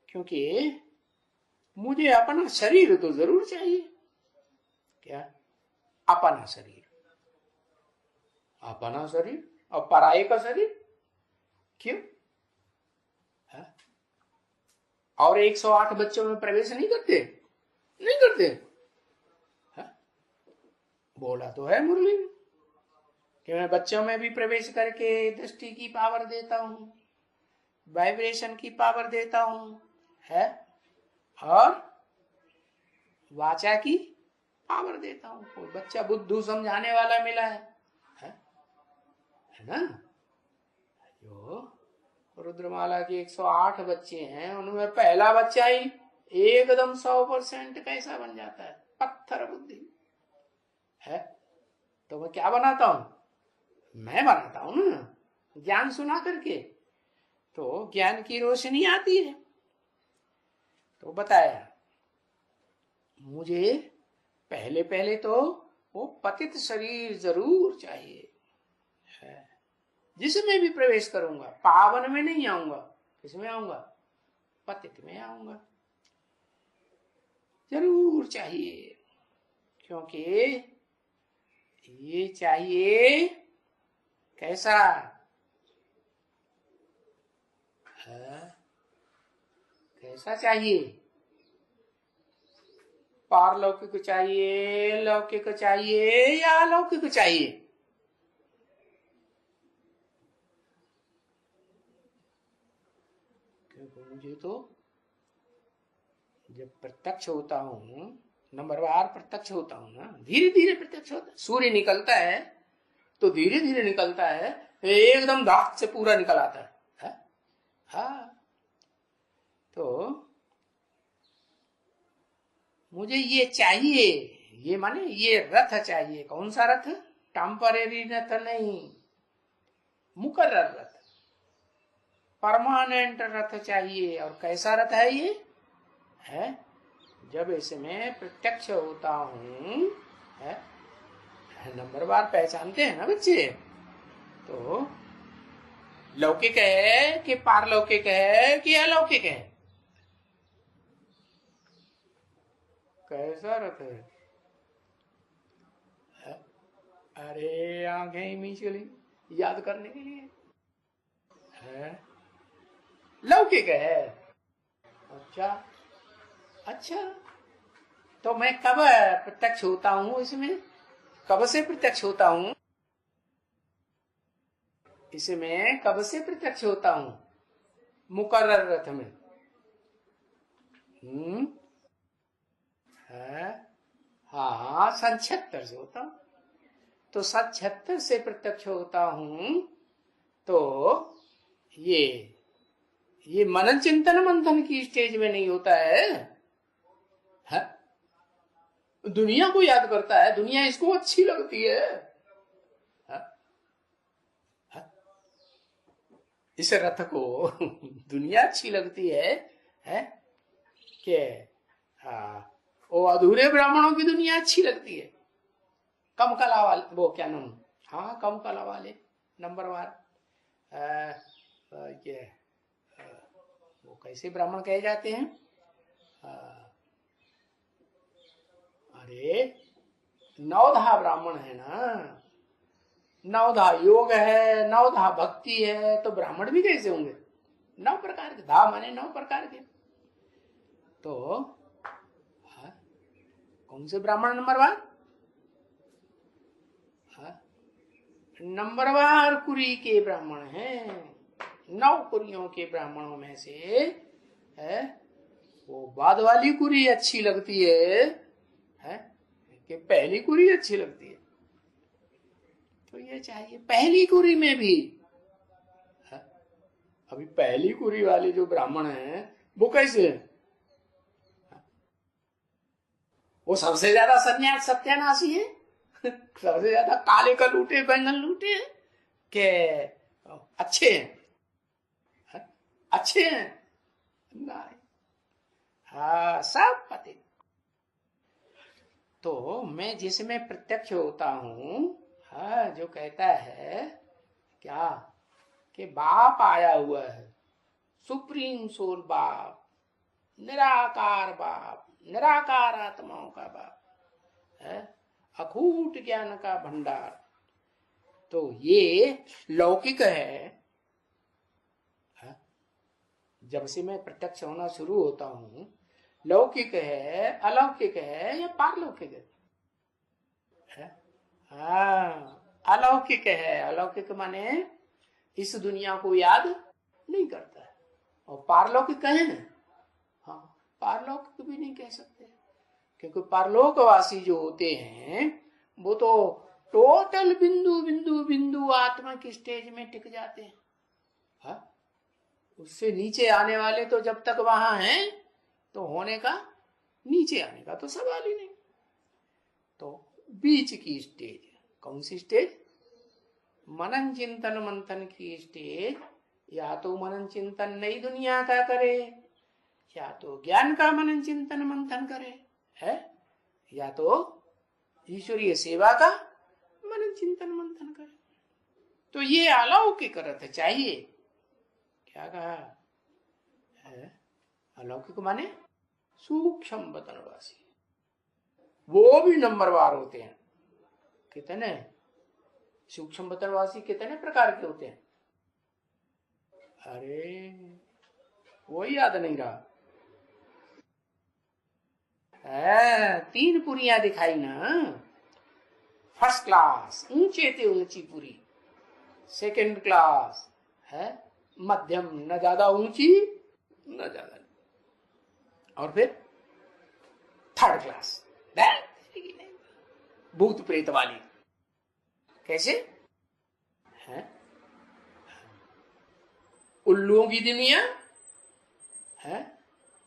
Speaker 1: क्योंकि मुझे अपना शरीर तो जरूर चाहिए। क्या? अपना शरीर, अपना शरीर और पराये का शरीर क्यों? है? और 108 बच्चों में प्रवेश नहीं करते, नहीं करते है? बोला तो है मुरली में कि मैं बच्चों में भी प्रवेश करके दृष्टि की पावर देता हूं, वाइब्रेशन की पावर देता हूं, है? और वाचा की पावर देता हूं। कोई बच्चा बुद्धू समझाने वाला मिला है ना? जो रुद्रमाला के 108 बच्चे हैं उनमें पहला बच्चा ही एकदम 100% कैसा बन जाता है? पत्थर बुद्धि है। तो मैं क्या बनाता हूं? मैं बनाता हूं ना, ज्ञान सुना करके तो ज्ञान की रोशनी आती है। तो बताया मुझे पहले पहले तो वो पतित शरीर जरूर चाहिए है, जिसमें भी प्रवेश करूंगा पावन में नहीं आऊंगा। किसमें आऊंगा? पतित में आऊंगा, जरूर चाहिए। क्योंकि ये चाहिए कैसा है? कैसा चाहिए? पारलौकिक चाहिए, लौकिक चाहिए या अलौकिक चाहिए? क्योंकि मुझे तो जब प्रत्यक्ष होता हूं, नंबरवार प्रत्यक्ष होता हूं ना, धीरे धीरे प्रत्यक्ष होता है। सूर्य निकलता है तो धीरे धीरे निकलता है, एकदम दाग से पूरा निकल आता है? हाँ। तो मुझे ये चाहिए, ये माने ये रथ चाहिए। कौन सा रथ? टेम्परेरी रथ नहीं, मुकर्रर रथ, परमानेंट रथ चाहिए। और कैसा रथ है ये? है जब इसमें प्रत्यक्ष होता हूं, है नंबर बार पहचानते हैं ना बच्चे। तो लौकिक है कि पारलौकिक है कि अलौकिक है? कैसा रथ है? अरे आंखें ही मीच गई याद करने के लिए है, लौकिक है। अच्छा अच्छा, तो मैं कब प्रत्यक्ष होता हूँ इसमें? कब से प्रत्यक्ष होता हूँ इसमें? कब से प्रत्यक्ष होता हूँ? मुकर्रर रथ में। है, हाँ, सन 76 से होता हूँ। तो सन 76 से प्रत्यक्ष होता हूँ। तो ये मनन चिंतन मंथन की स्टेज में नहीं होता है? दुनिया को याद करता है, दुनिया इसको अच्छी लगती है। इस रथ को दुनिया अच्छी लगती है कि वो अधूरे ब्राह्मणों की दुनिया अच्छी लगती है। कम कला वाले, वो क्या नाम, हाँ, कम कला वाले नंबरवार, ये वो कैसे ब्राह्मण कहे जाते हैं? अरे नवधा ब्राह्मण है ना, नवधा योग है, नवधा भक्ति है, तो ब्राह्मण भी कैसे होंगे? 9 प्रकार के, धा माने 9 प्रकार के। तो कौन से ब्राह्मण नंबरवार? नंबरवार कुरी के ब्राह्मण हैं। 9 कुरियों के ब्राह्मणों में से है वो बाद वाली कुरी अच्छी लगती है कि पहली कुरी अच्छी लगती है? तो ये चाहिए पहली कुरी में भी अभी पहली कुरी वाले जो ब्राह्मण हैं वो कैसे हैं? वो सबसे ज्यादा सन्यास सत्यानाशी है, सबसे ज्यादा काले का लूटे बैंगन लूटे के अच्छे हैं, अच्छे हैं नहीं, हाँ, सब पति। तो मैं जिसमें प्रत्यक्ष होता हूँ, हाँ, जो कहता है क्या कि बाप आया हुआ है, सुप्रीम सोल बाप, निराकार बाप, निराकार आत्माओं का बाप है, अखूट ज्ञान का भंडार। तो ये लौकिक है। जब से मैं प्रत्यक्ष होना शुरू होता हूं, लौकिक है, अलौकिक है या पारलौकिक है? हाँ, अलौकिक है। अलौकिक माने इस दुनिया को याद नहीं करता है। और पारलौकिक कहे ना, हाँ, पारलौकिक भी नहीं कह सकते, क्योंकि पारलोकवासी जो होते हैं वो तो टोटल बिंदु बिंदु बिंदु आत्मा की स्टेज में टिक जाते हैं। हाँ? उससे नीचे आने वाले तो जब तक वहां हैं तो होने का, नीचे आने का तो सवाल ही नहीं। तो बीच की स्टेज, कौन सी स्टेज? मनन चिंतन मंथन की स्टेज। या तो मनन चिंतन नई दुनिया का करे, या तो ज्ञान का मनन चिंतन मंथन करे, है, या तो ईश्वरीय सेवा का मनन चिंतन मंथन करे। तो ये अलौकिक अर्थ चाहिए। क्या कहा है? अलौकिक माने सूक्ष्म वतनवासी, वो भी नंबरवार होते हैं। कितने सूक्ष्म वतनवासी, कितने प्रकार के होते हैं? अरे वो याद नहीं रहा है। 3 पुरियां दिखाई ना, फर्स्ट क्लास ऊंचे थे ऊंची पुरी, सेकंड क्लास है मध्यम, न ज्यादा ऊंची न ज्यादा, और फिर थर्ड क्लास भूत प्रेत वाली। कैसे है? उल्लुओं की दुनिया है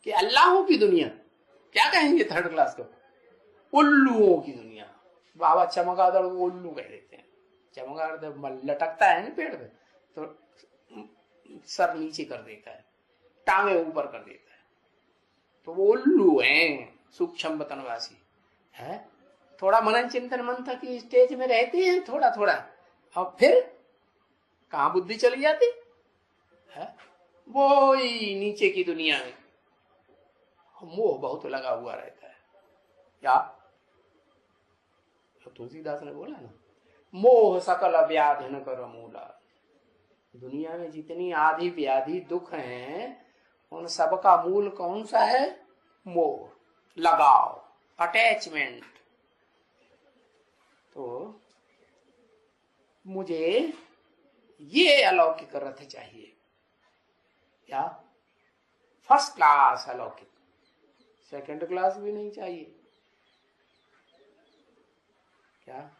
Speaker 1: कि अल्लाहों की दुनिया? क्या कहेंगे थर्ड क्लास को? उल्लुओं की दुनिया। बाबा चमगादड़ को उल्लू कह देते हैं। चमगादड़ लटकता है ना पेड़ पे तो सर नीचे कर देता है, टांगे ऊपर कर देता है, तो वो उल्लू हैं, सूक्ष्म वतनवासी है। थोड़ा मनन चिंतन मंथन की स्टेज में रहते हैं थोड़ा थोड़ा, और फिर कहां बुद्धि चली जाती है? वो ही नीचे की दुनिया में मोह बहुत लगा हुआ रहता है। क्या तुलसीदास ने बोला ना, मोह सकल व्याधि न कर मूला, दुनिया में जितनी आदि व्याधि दुख हैं, उन सब का मूल कौन सा है? मोह, लगाव, अटैचमेंट। तो मुझे ये अलौकिक रथ चाहिए, क्या? फर्स्ट क्लास अलौकिक, सेकंड क्लास भी नहीं चाहिए, क्या?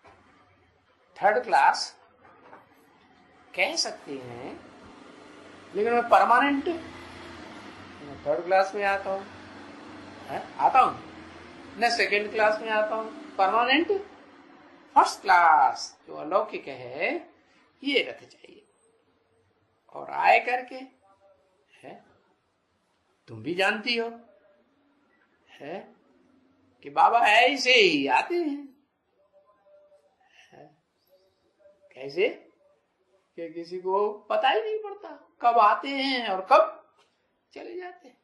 Speaker 1: थर्ड क्लास कह सकते हैं, लेकिन मैं परमानेंट थर्ड क्लास में आता हूं, आता हूं न सेकंड क्लास में आता हूं, परमानेंट फर्स्ट क्लास जो अलौकिक है, ये रथ चाहिए। और आए करके है, तुम भी जानती हो है कि बाबा ऐसे ही आते हैं, है? कैसे कि किसी को पता ही नहीं पड़ता कब आते हैं और कब चले जाते हैं।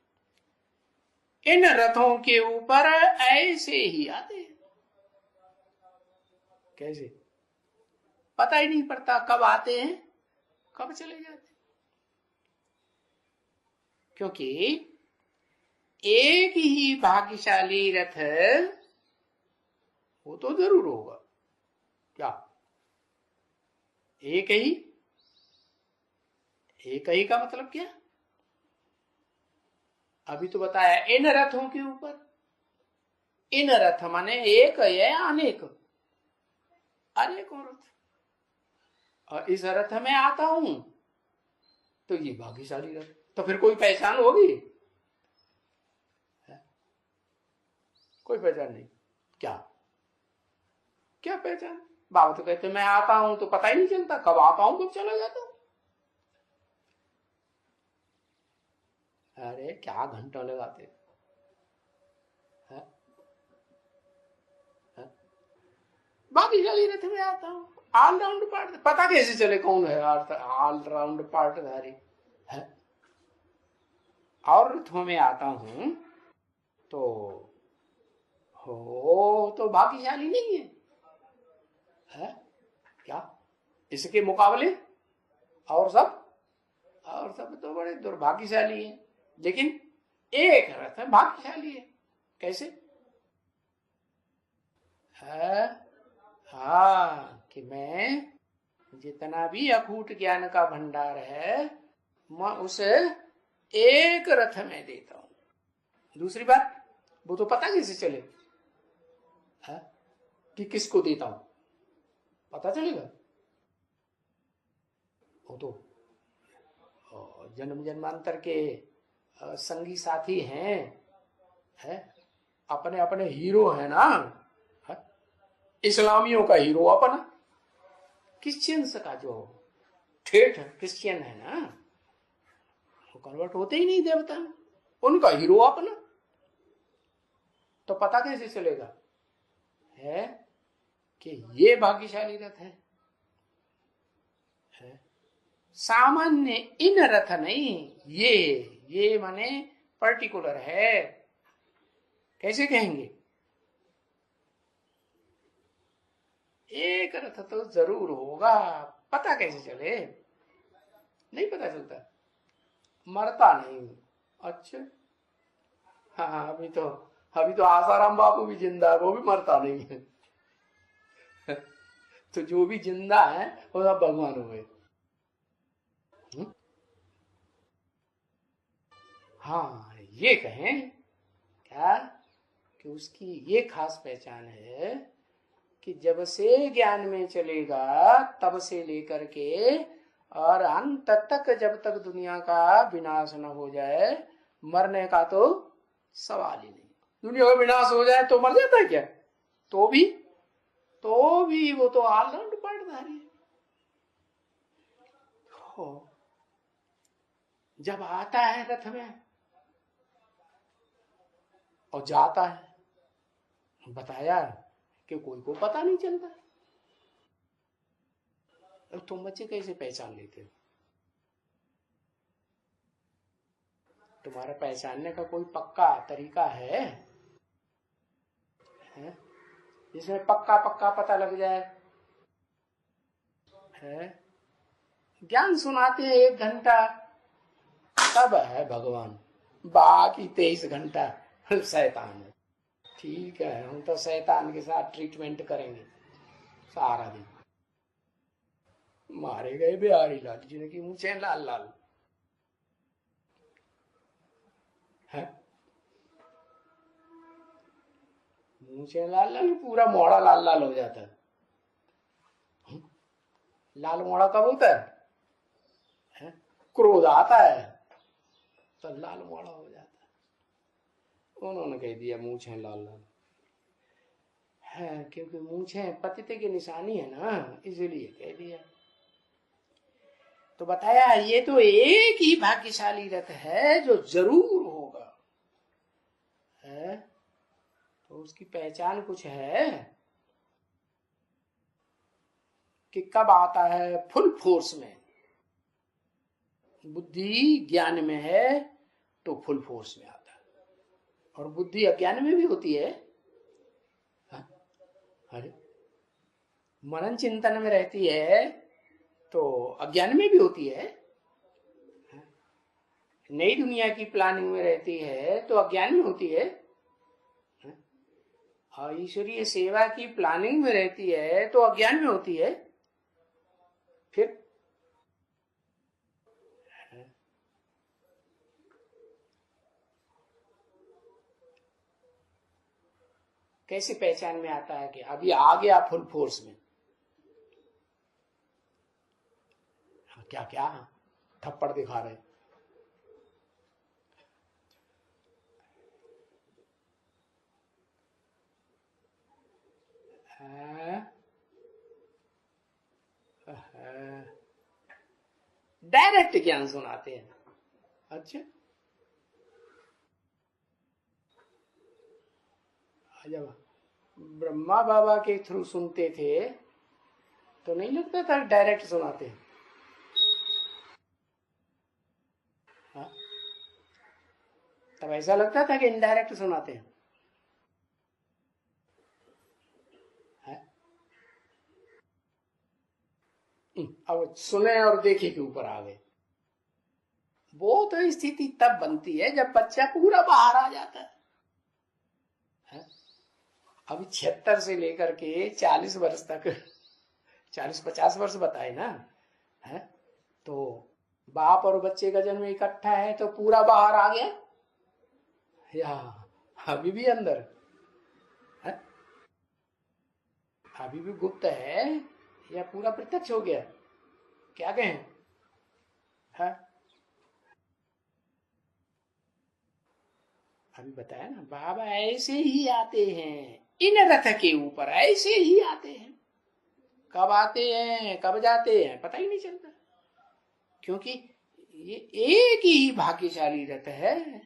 Speaker 1: इन रथों के ऊपर ऐसे ही आते हैं, कैसे? पता ही नहीं पड़ता कब आते हैं कब चले जाते हैं। क्योंकि एक ही भाग्यशाली रथ वो तो जरूर होगा, क्या? एक ही का मतलब क्या? अभी तो बताया इन रथों के ऊपर। इन रथ माने एक या अनेक, अनेकों रथ। और इस रथ में आता हूं तो ये भाग्यशाली रथ, तो फिर कोई पहचान होगी? कोई पहचान नहीं, क्या क्या पहचान? बाबा तो कहते मैं आता हूं तो पता ही नहीं चलता कब आता हूं कब चला जाता हूं। अरे क्या घंटा लगाते हैं? भाग्यशाली रथ में आता हूं, ऑलराउंड पार्ट, पता कैसे चले कौन है ऑलराउंड पार्टधारी है? और रथों में आता हूं तो हो तो भाग्यशाली नहीं है, क्या? इसके मुकाबले और सब तो बड़े दुर्भाग्यशाली हैं, लेकिन एक रथ है भाग्यशाली है। कैसे है? हाँ, कि मैं जितना भी अकूट ज्ञान का भंडार है, मैं उसे एक रथ में देता हूं। दूसरी बात, वो तो पता कैसे चले है कि किसको देता हूं? पता चलेगा? वो तो जन्म जन्मांतर के संगी साथी हैं, है? अपने अपने हीरो है ना, है? इस्लामियों का हीरो अपना, क्रिश्चियंस का जो ठेठ क्रिश्चियन है ना, वो कन्वर्ट होते ही नहीं देवता में, उनका हीरो अपना। तो पता कैसे चलेगा है कि ये भाग्यशाली रथ है? सामान्य इन रथ नहीं, ये माने पर्टिकुलर है। कैसे कहेंगे? एक रथ तो जरूर होगा, पता कैसे चले? नहीं पता चलता, मरता नहीं। अच्छा, हाँ, अभी तो आसाराम बापू भी जिंदा है, वो भी मरता नहीं है। तो जो भी जिंदा है वो सब भगवान हुए। हाँ, ये कहें क्या कि उसकी ये खास पहचान है कि जब से ज्ञान में चलेगा तब से लेकर के और अंत तक, जब तक दुनिया का विनाश न हो जाए, मरने का तो सवाल ही नहीं। दुनिया का विनाश हो जाए तो मर जाता है क्या? तो भी वो तो ऑलराउंड पार्टधारी है। जब आता है रथ में और जाता है, बताया कि कोई को पता नहीं चलता। और तुम बच्चे कैसे पहचान लेते हो? तुम्हारा पहचानने का कोई पक्का तरीका है? जिसमें पक्का पता लग जाए है? ज्ञान सुनाते हैं 1 घंटा, तब है भगवान, बाकी 23 घंटा शैतान है। ठीक है, हम तो शैतान के साथ ट्रीटमेंट करेंगे सारा दिन। मारे गए बिहारी लाल जी ने कि मुझे लाल लाल है, मुझे लाल लाल, पूरा मोड़ा लाल लाल हो जाता है। लाल मोड़ा कब होता है? क्रोध आता है तो लाल मोड़ा हो जाता है। उन्होंने कह दिया मूछें लाल लाल है, क्योंकि मूछें पतिते की निशानी है ना, इसलिए कह दिया। तो बताया ये तो एक ही भाग्यशाली रथ है जो जरूर होगा, है तो उसकी पहचान कुछ है कि कब आता है फुल फोर्स में। बुद्धि ज्ञान में है तो फुल फोर्स में आता है, और बुद्धि अज्ञान में भी होती है। अरे मनन चिंतन में रहती है तो अज्ञान में भी होती है। नई दुनिया की प्लानिंग में रहती है तो अज्ञान में होती है। और ईश्वरीय सेवा की प्लानिंग में रहती है तो अज्ञान में होती है। फिर कैसे पहचान में आता है कि अभी आ गया फुल फोर्स में? क्या क्या थप्पड़ दिखा रहे? डायरेक्ट ज्ञान सुनाते हैं। अच्छा, जब ब्रह्मा बाबा के थ्रू सुनते थे तो नहीं लगता था डायरेक्ट सुनाते हैं। हाँ? तब ऐसा लगता था कि इनडायरेक्ट सुनाते हैं। अब सुने और देखे के ऊपर आ गए। वो तो स्थिति तब बनती है जब बच्चा पूरा बाहर आ जाता है। अभी 76 से लेकर के 40 वर्ष तक, 40-50 वर्ष बताए ना, है तो बाप और बच्चे का जन्म इकट्ठा है तो पूरा बाहर आ गया या अभी भी अंदर है? अभी भी गुप्त है या पूरा प्रत्यक्ष हो गया? क्या कहें? है? अभी बताया ना, बाबा ऐसे ही आते हैं इन रथ के ऊपर, ऐसे ही आते हैं। कब आते हैं कब जाते हैं पता ही नहीं चलता, क्योंकि ये एक ही भाग्यशाली रथ है।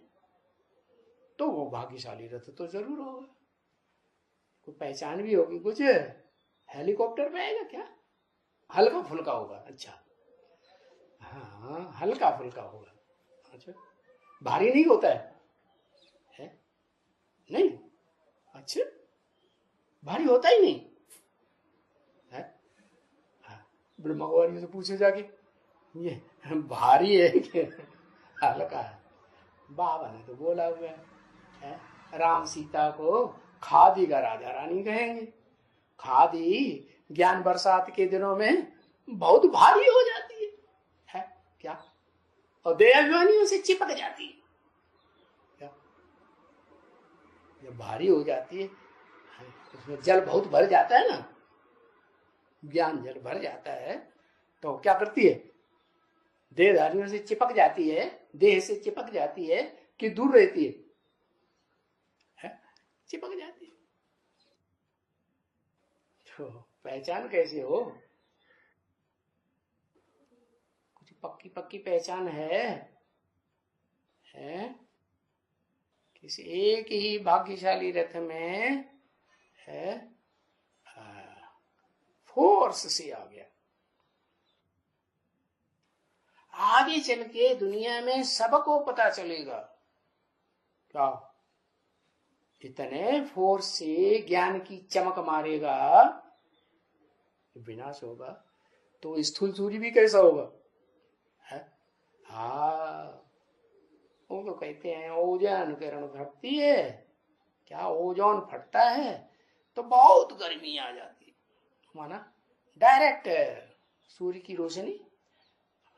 Speaker 1: तो वो भाग्यशाली रथ तो जरूर होगा, कोई पहचान भी होगी कुछ। हेलीकॉप्टर में आएगा क्या? हल्का फुल्का होगा। अच्छा, हाँ हल्का फुल्का होगा। अच्छा, भारी नहीं होता है? नहीं, अच्छा भारी होता ही नहीं है। ब्रह्मा कुमारी से पूछे जाके ये भारी है कि हल्का है? बाबा ने तो बोला हुआ है, राम सीता को खादी का राजा रानी कहेंगे। खादी ज्ञान बरसात के दिनों में बहुत भारी हो जाती है क्या? और देहाभिमानियों से चिपक जाती है क्या? जब भारी हो जाती है उसमें जल बहुत भर जाता है ना, ज्ञान जल भर जाता है तो क्या करती है? देहधारियों से चिपक जाती है, देह से चिपक जाती है कि दूर रहती है? चिपक जाती है। तो पहचान कैसे हो? कुछ पक्की पक्की पहचान है? किसी एक ही भाग्यशाली रथ में है, फोर्स से आ गया। आगे चल के दुनिया में सबको पता चलेगा क्या इतने फोर्स से ज्ञान की चमक मारेगा, विनाश होगा तो स्थूल सूर्य भी कैसा होगा? हाँ, वो तो कहते हैं ओजोन किरण फटती है, क्या ओजोन फटता है तो बहुत गर्मी आ जाती है, माना डायरेक्ट सूर्य की रोशनी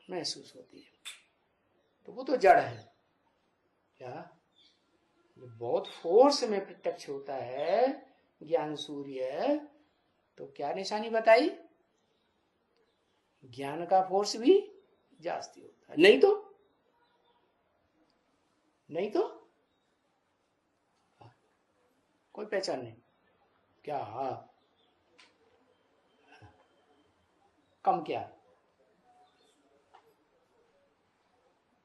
Speaker 1: महसूस होती है, तो वो तो जड़ है। क्या जो बहुत फोर्स में प्रत्यक्ष होता है ज्ञान सूर्य, तो क्या निशानी बताई, ज्ञान का फोर्स भी जास्ती होता है, नहीं तो कोई पहचान नहीं, क्या कम क्या,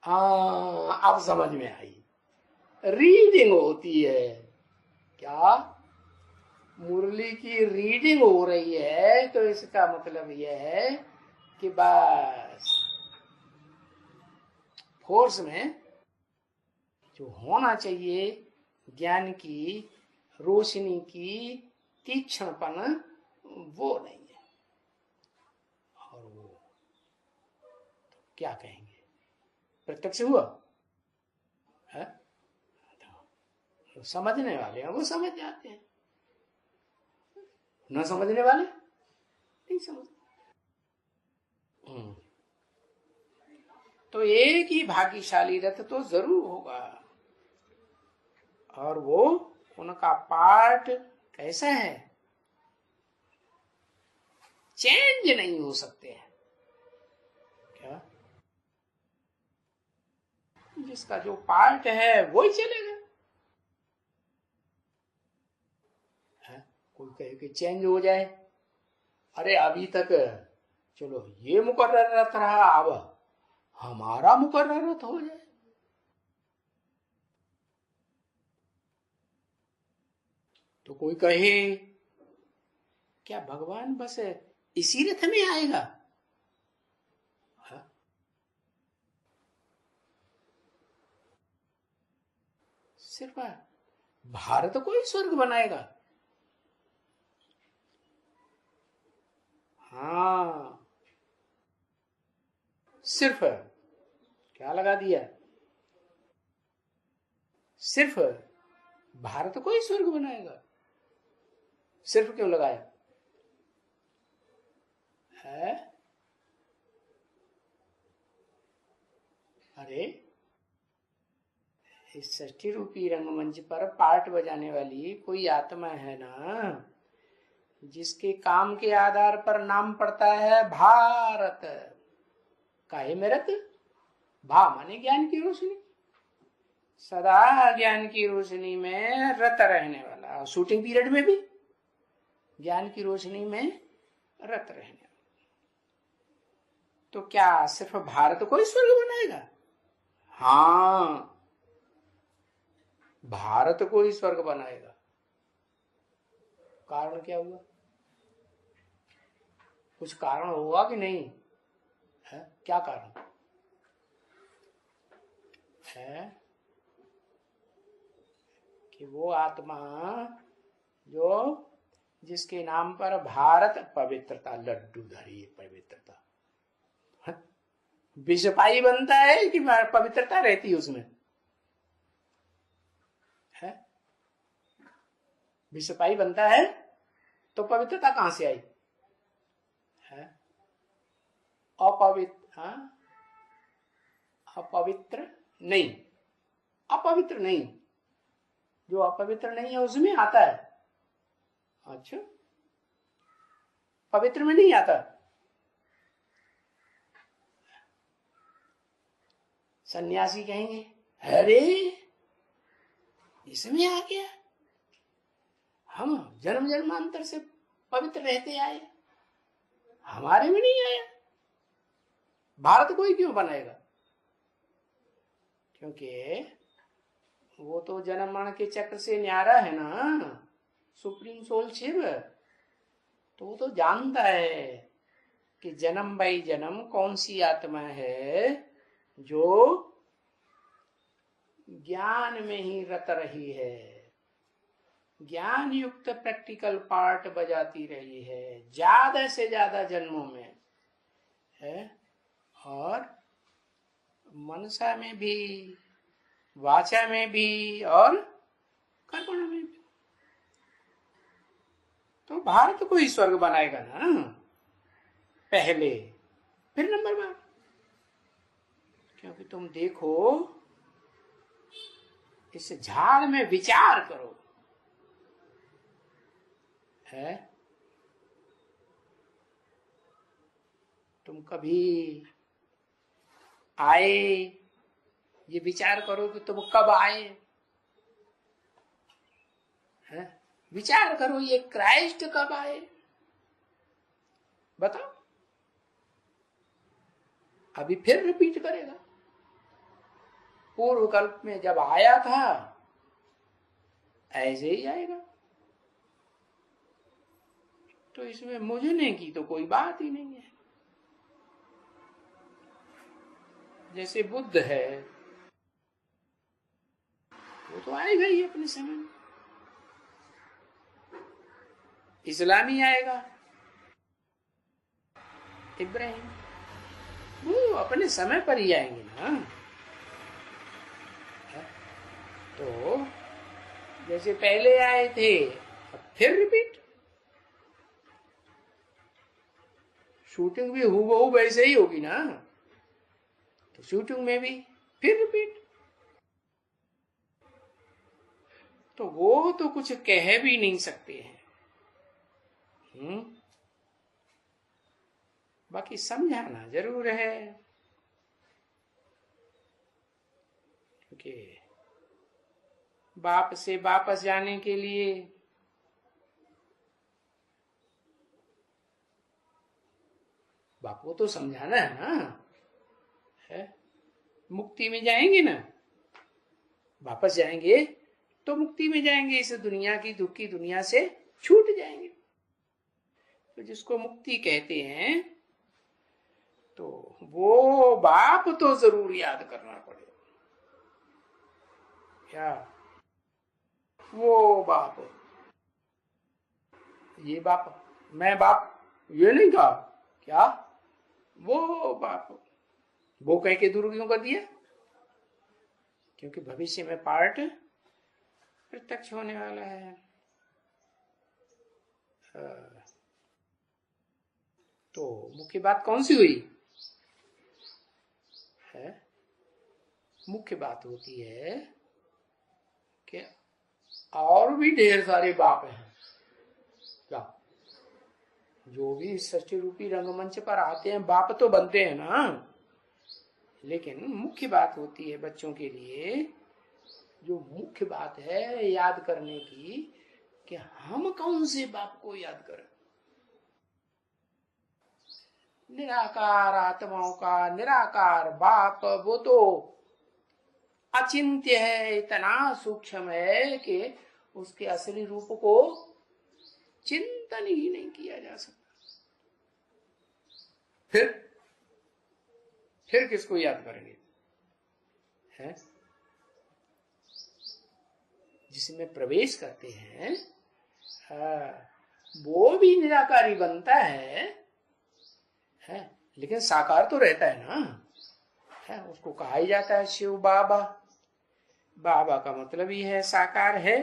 Speaker 1: हाँ अब समझ में आई, रीडिंग होती है, क्या मुरली की रीडिंग हो रही है, तो इसका मतलब यह है कि बस फोर्स में जो होना चाहिए ज्ञान की रोशनी की तीक्ष्णपन, वो नहीं है। और वो तो क्या कहेंगे, प्रत्यक्ष हुआ है, तो समझने वाले हैं वो समझ जाते हैं, न समझने वाले नहीं समझते। तो एक ही भाग्यशाली रथ तो जरूर होगा, और वो उनका पार्ट कैसा है, चेंज नहीं हो सकते हैं। क्या जिसका जो पार्ट है वो ही चलेगा, है? कोई कहे कि चेंज हो जाए, अरे अभी तक चलो ये मुकर्रर रथ रहा, अब हमारा मुकर्रर रथ हो जाए, तो कोई कहे क्या भगवान बस इसी रथ में आएगा, हाँ? सिर्फ भारत को ही स्वर्ग बनाएगा, हाँ सिर्फ क्या लगा दिया, सिर्फ भारत को ही स्वर्ग बनाएगा, सिर्फ क्यों लगाया है, अरे इस षष्ठी रूपी रंगमंच पर पार्ट बजाने वाली कोई आत्मा है ना, जिसके काम के आधार पर नाम पड़ता है भारत, काहे में रत, भा माने ज्ञान की रोशनी, सदा ज्ञान की रोशनी में रत रहने वाला, शूटिंग पीरियड में भी ज्ञान की रोशनी में रत रहने वाला, तो क्या सिर्फ भारत को ही स्वर्ग बनाएगा, हाँ भारत को ही स्वर्ग बनाएगा, कारण क्या हुआ, कुछ कारण हुआ कि नहीं है, क्या कारण है, कि वो आत्मा जो जिसके नाम पर भारत, पवित्रता लड्डू धरी पवित्रता, विषपाई बनता है कि पवित्रता रहती है उसमें, है विषपाई बनता है तो पवित्रता कहां से आई है, अपवित्र, हाँ अपवित्र नहीं, अपवित्र नहीं, जो अपवित्र नहीं है उसमें आता है, अच्छा पवित्र में नहीं आता, सन्यासी कहेंगे अरे इसमें आ गया, हम जन्म जन्मांतर से पवित्र रहते आए, हमारे में नहीं आया, भारत को ही क्यों बनाएगा, क्योंकि वो तो जन्म मरण के चक्र से न्यारा है ना, सुप्रीम सोल शिव, तो वो तो जानता है कि जन्म बाई जन्म कौन सी आत्मा है जो ज्ञान में ही रत रही है, ज्ञान युक्त प्रैक्टिकल पार्ट बजाती रही है ज्यादा से ज्यादा जन्मों में है, और मनसा में भी, वाचा में भी और कर्मणा में भी। तो भारत को ही स्वर्ग बनाएगा ना पहले, फिर नंबर बार। क्योंकि तुम देखो, इस झाड़ में विचार करो, है तुम कभी आए, ये विचार करो कि तुम कब आए, है? विचार करो ये क्राइस्ट कब आए, बताओ। अभी फिर रिपीट करेगा, पूर्व कल्प में जब आया था ऐसे ही आएगा। तो इसमें मुझने की तो कोई बात ही नहीं है। जैसे बुद्ध है, वो तो आएगा ही अपने समय में। इस्लामी आएगा, इब्राहिम, वो अपने समय पर ही आएंगे ना। तो जैसे पहले आए थे, अब फिर रिपीट। शूटिंग भी हूबहू वैसे ही होगी ना, तो शूटिंग में भी फिर रिपीट। तो वो तो कुछ कह भी नहीं सकते हैं। बाकी समझाना जरूर है, क्योंकि बाप से वापस जाने के लिए बाप को तो समझाना है ना, है? मुक्ति में जाएंगे ना, वापस जाएंगे तो मुक्ति में जाएंगे, इस दुनिया की दुख की दुनिया से छूट जाएंगे। तो जिसको मुक्ति कहते हैं, तो वो बाप तो जरूर याद करना पड़ेगा। क्या वो बाप, ये बाप, मैं बाप ये नहीं कहा, क्या वो बाप, वो कह के दूर क्यों कर दिया? क्योंकि भविष्य में पार्ट प्रत्यक्ष होने वाला है। तो मुख्य बात कौन सी हुई है? मुख्य बात होती है कि और भी ढेर सारे बाप हैं, क्या जो भी सच्चे रूपी रंगमंच पर आते हैं बाप तो बनते हैं ना। लेकिन मुख्य बात होती है बच्चों के लिए, जो मुख्य बात है याद करने की, कि हम कौन से बाप को याद करें। निराकार आत्माओं का निराकार बाप वो तो अचिंत्य है, इतना सूक्ष्म है कि उसके असली रूप को चिंतन ही नहीं किया जा सकता। फिर किसको याद करेंगे, है? जिसमें प्रवेश करते हैं वो भी निराकारी बनता है, लेकिन साकार तो रहता है ना, है? उसको कहा ही जाता है शिव बाबा। बाबा का मतलब ही है साकार है,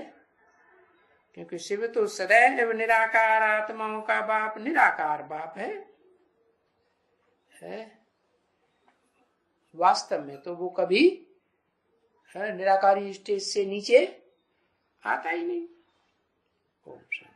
Speaker 1: क्योंकि शिव तो सदैव निराकार आत्माओं का बाप, निराकार बाप है? वास्तव में तो वो कभी निराकारी स्टेज से नीचे आता ही नहीं। ओम शांति।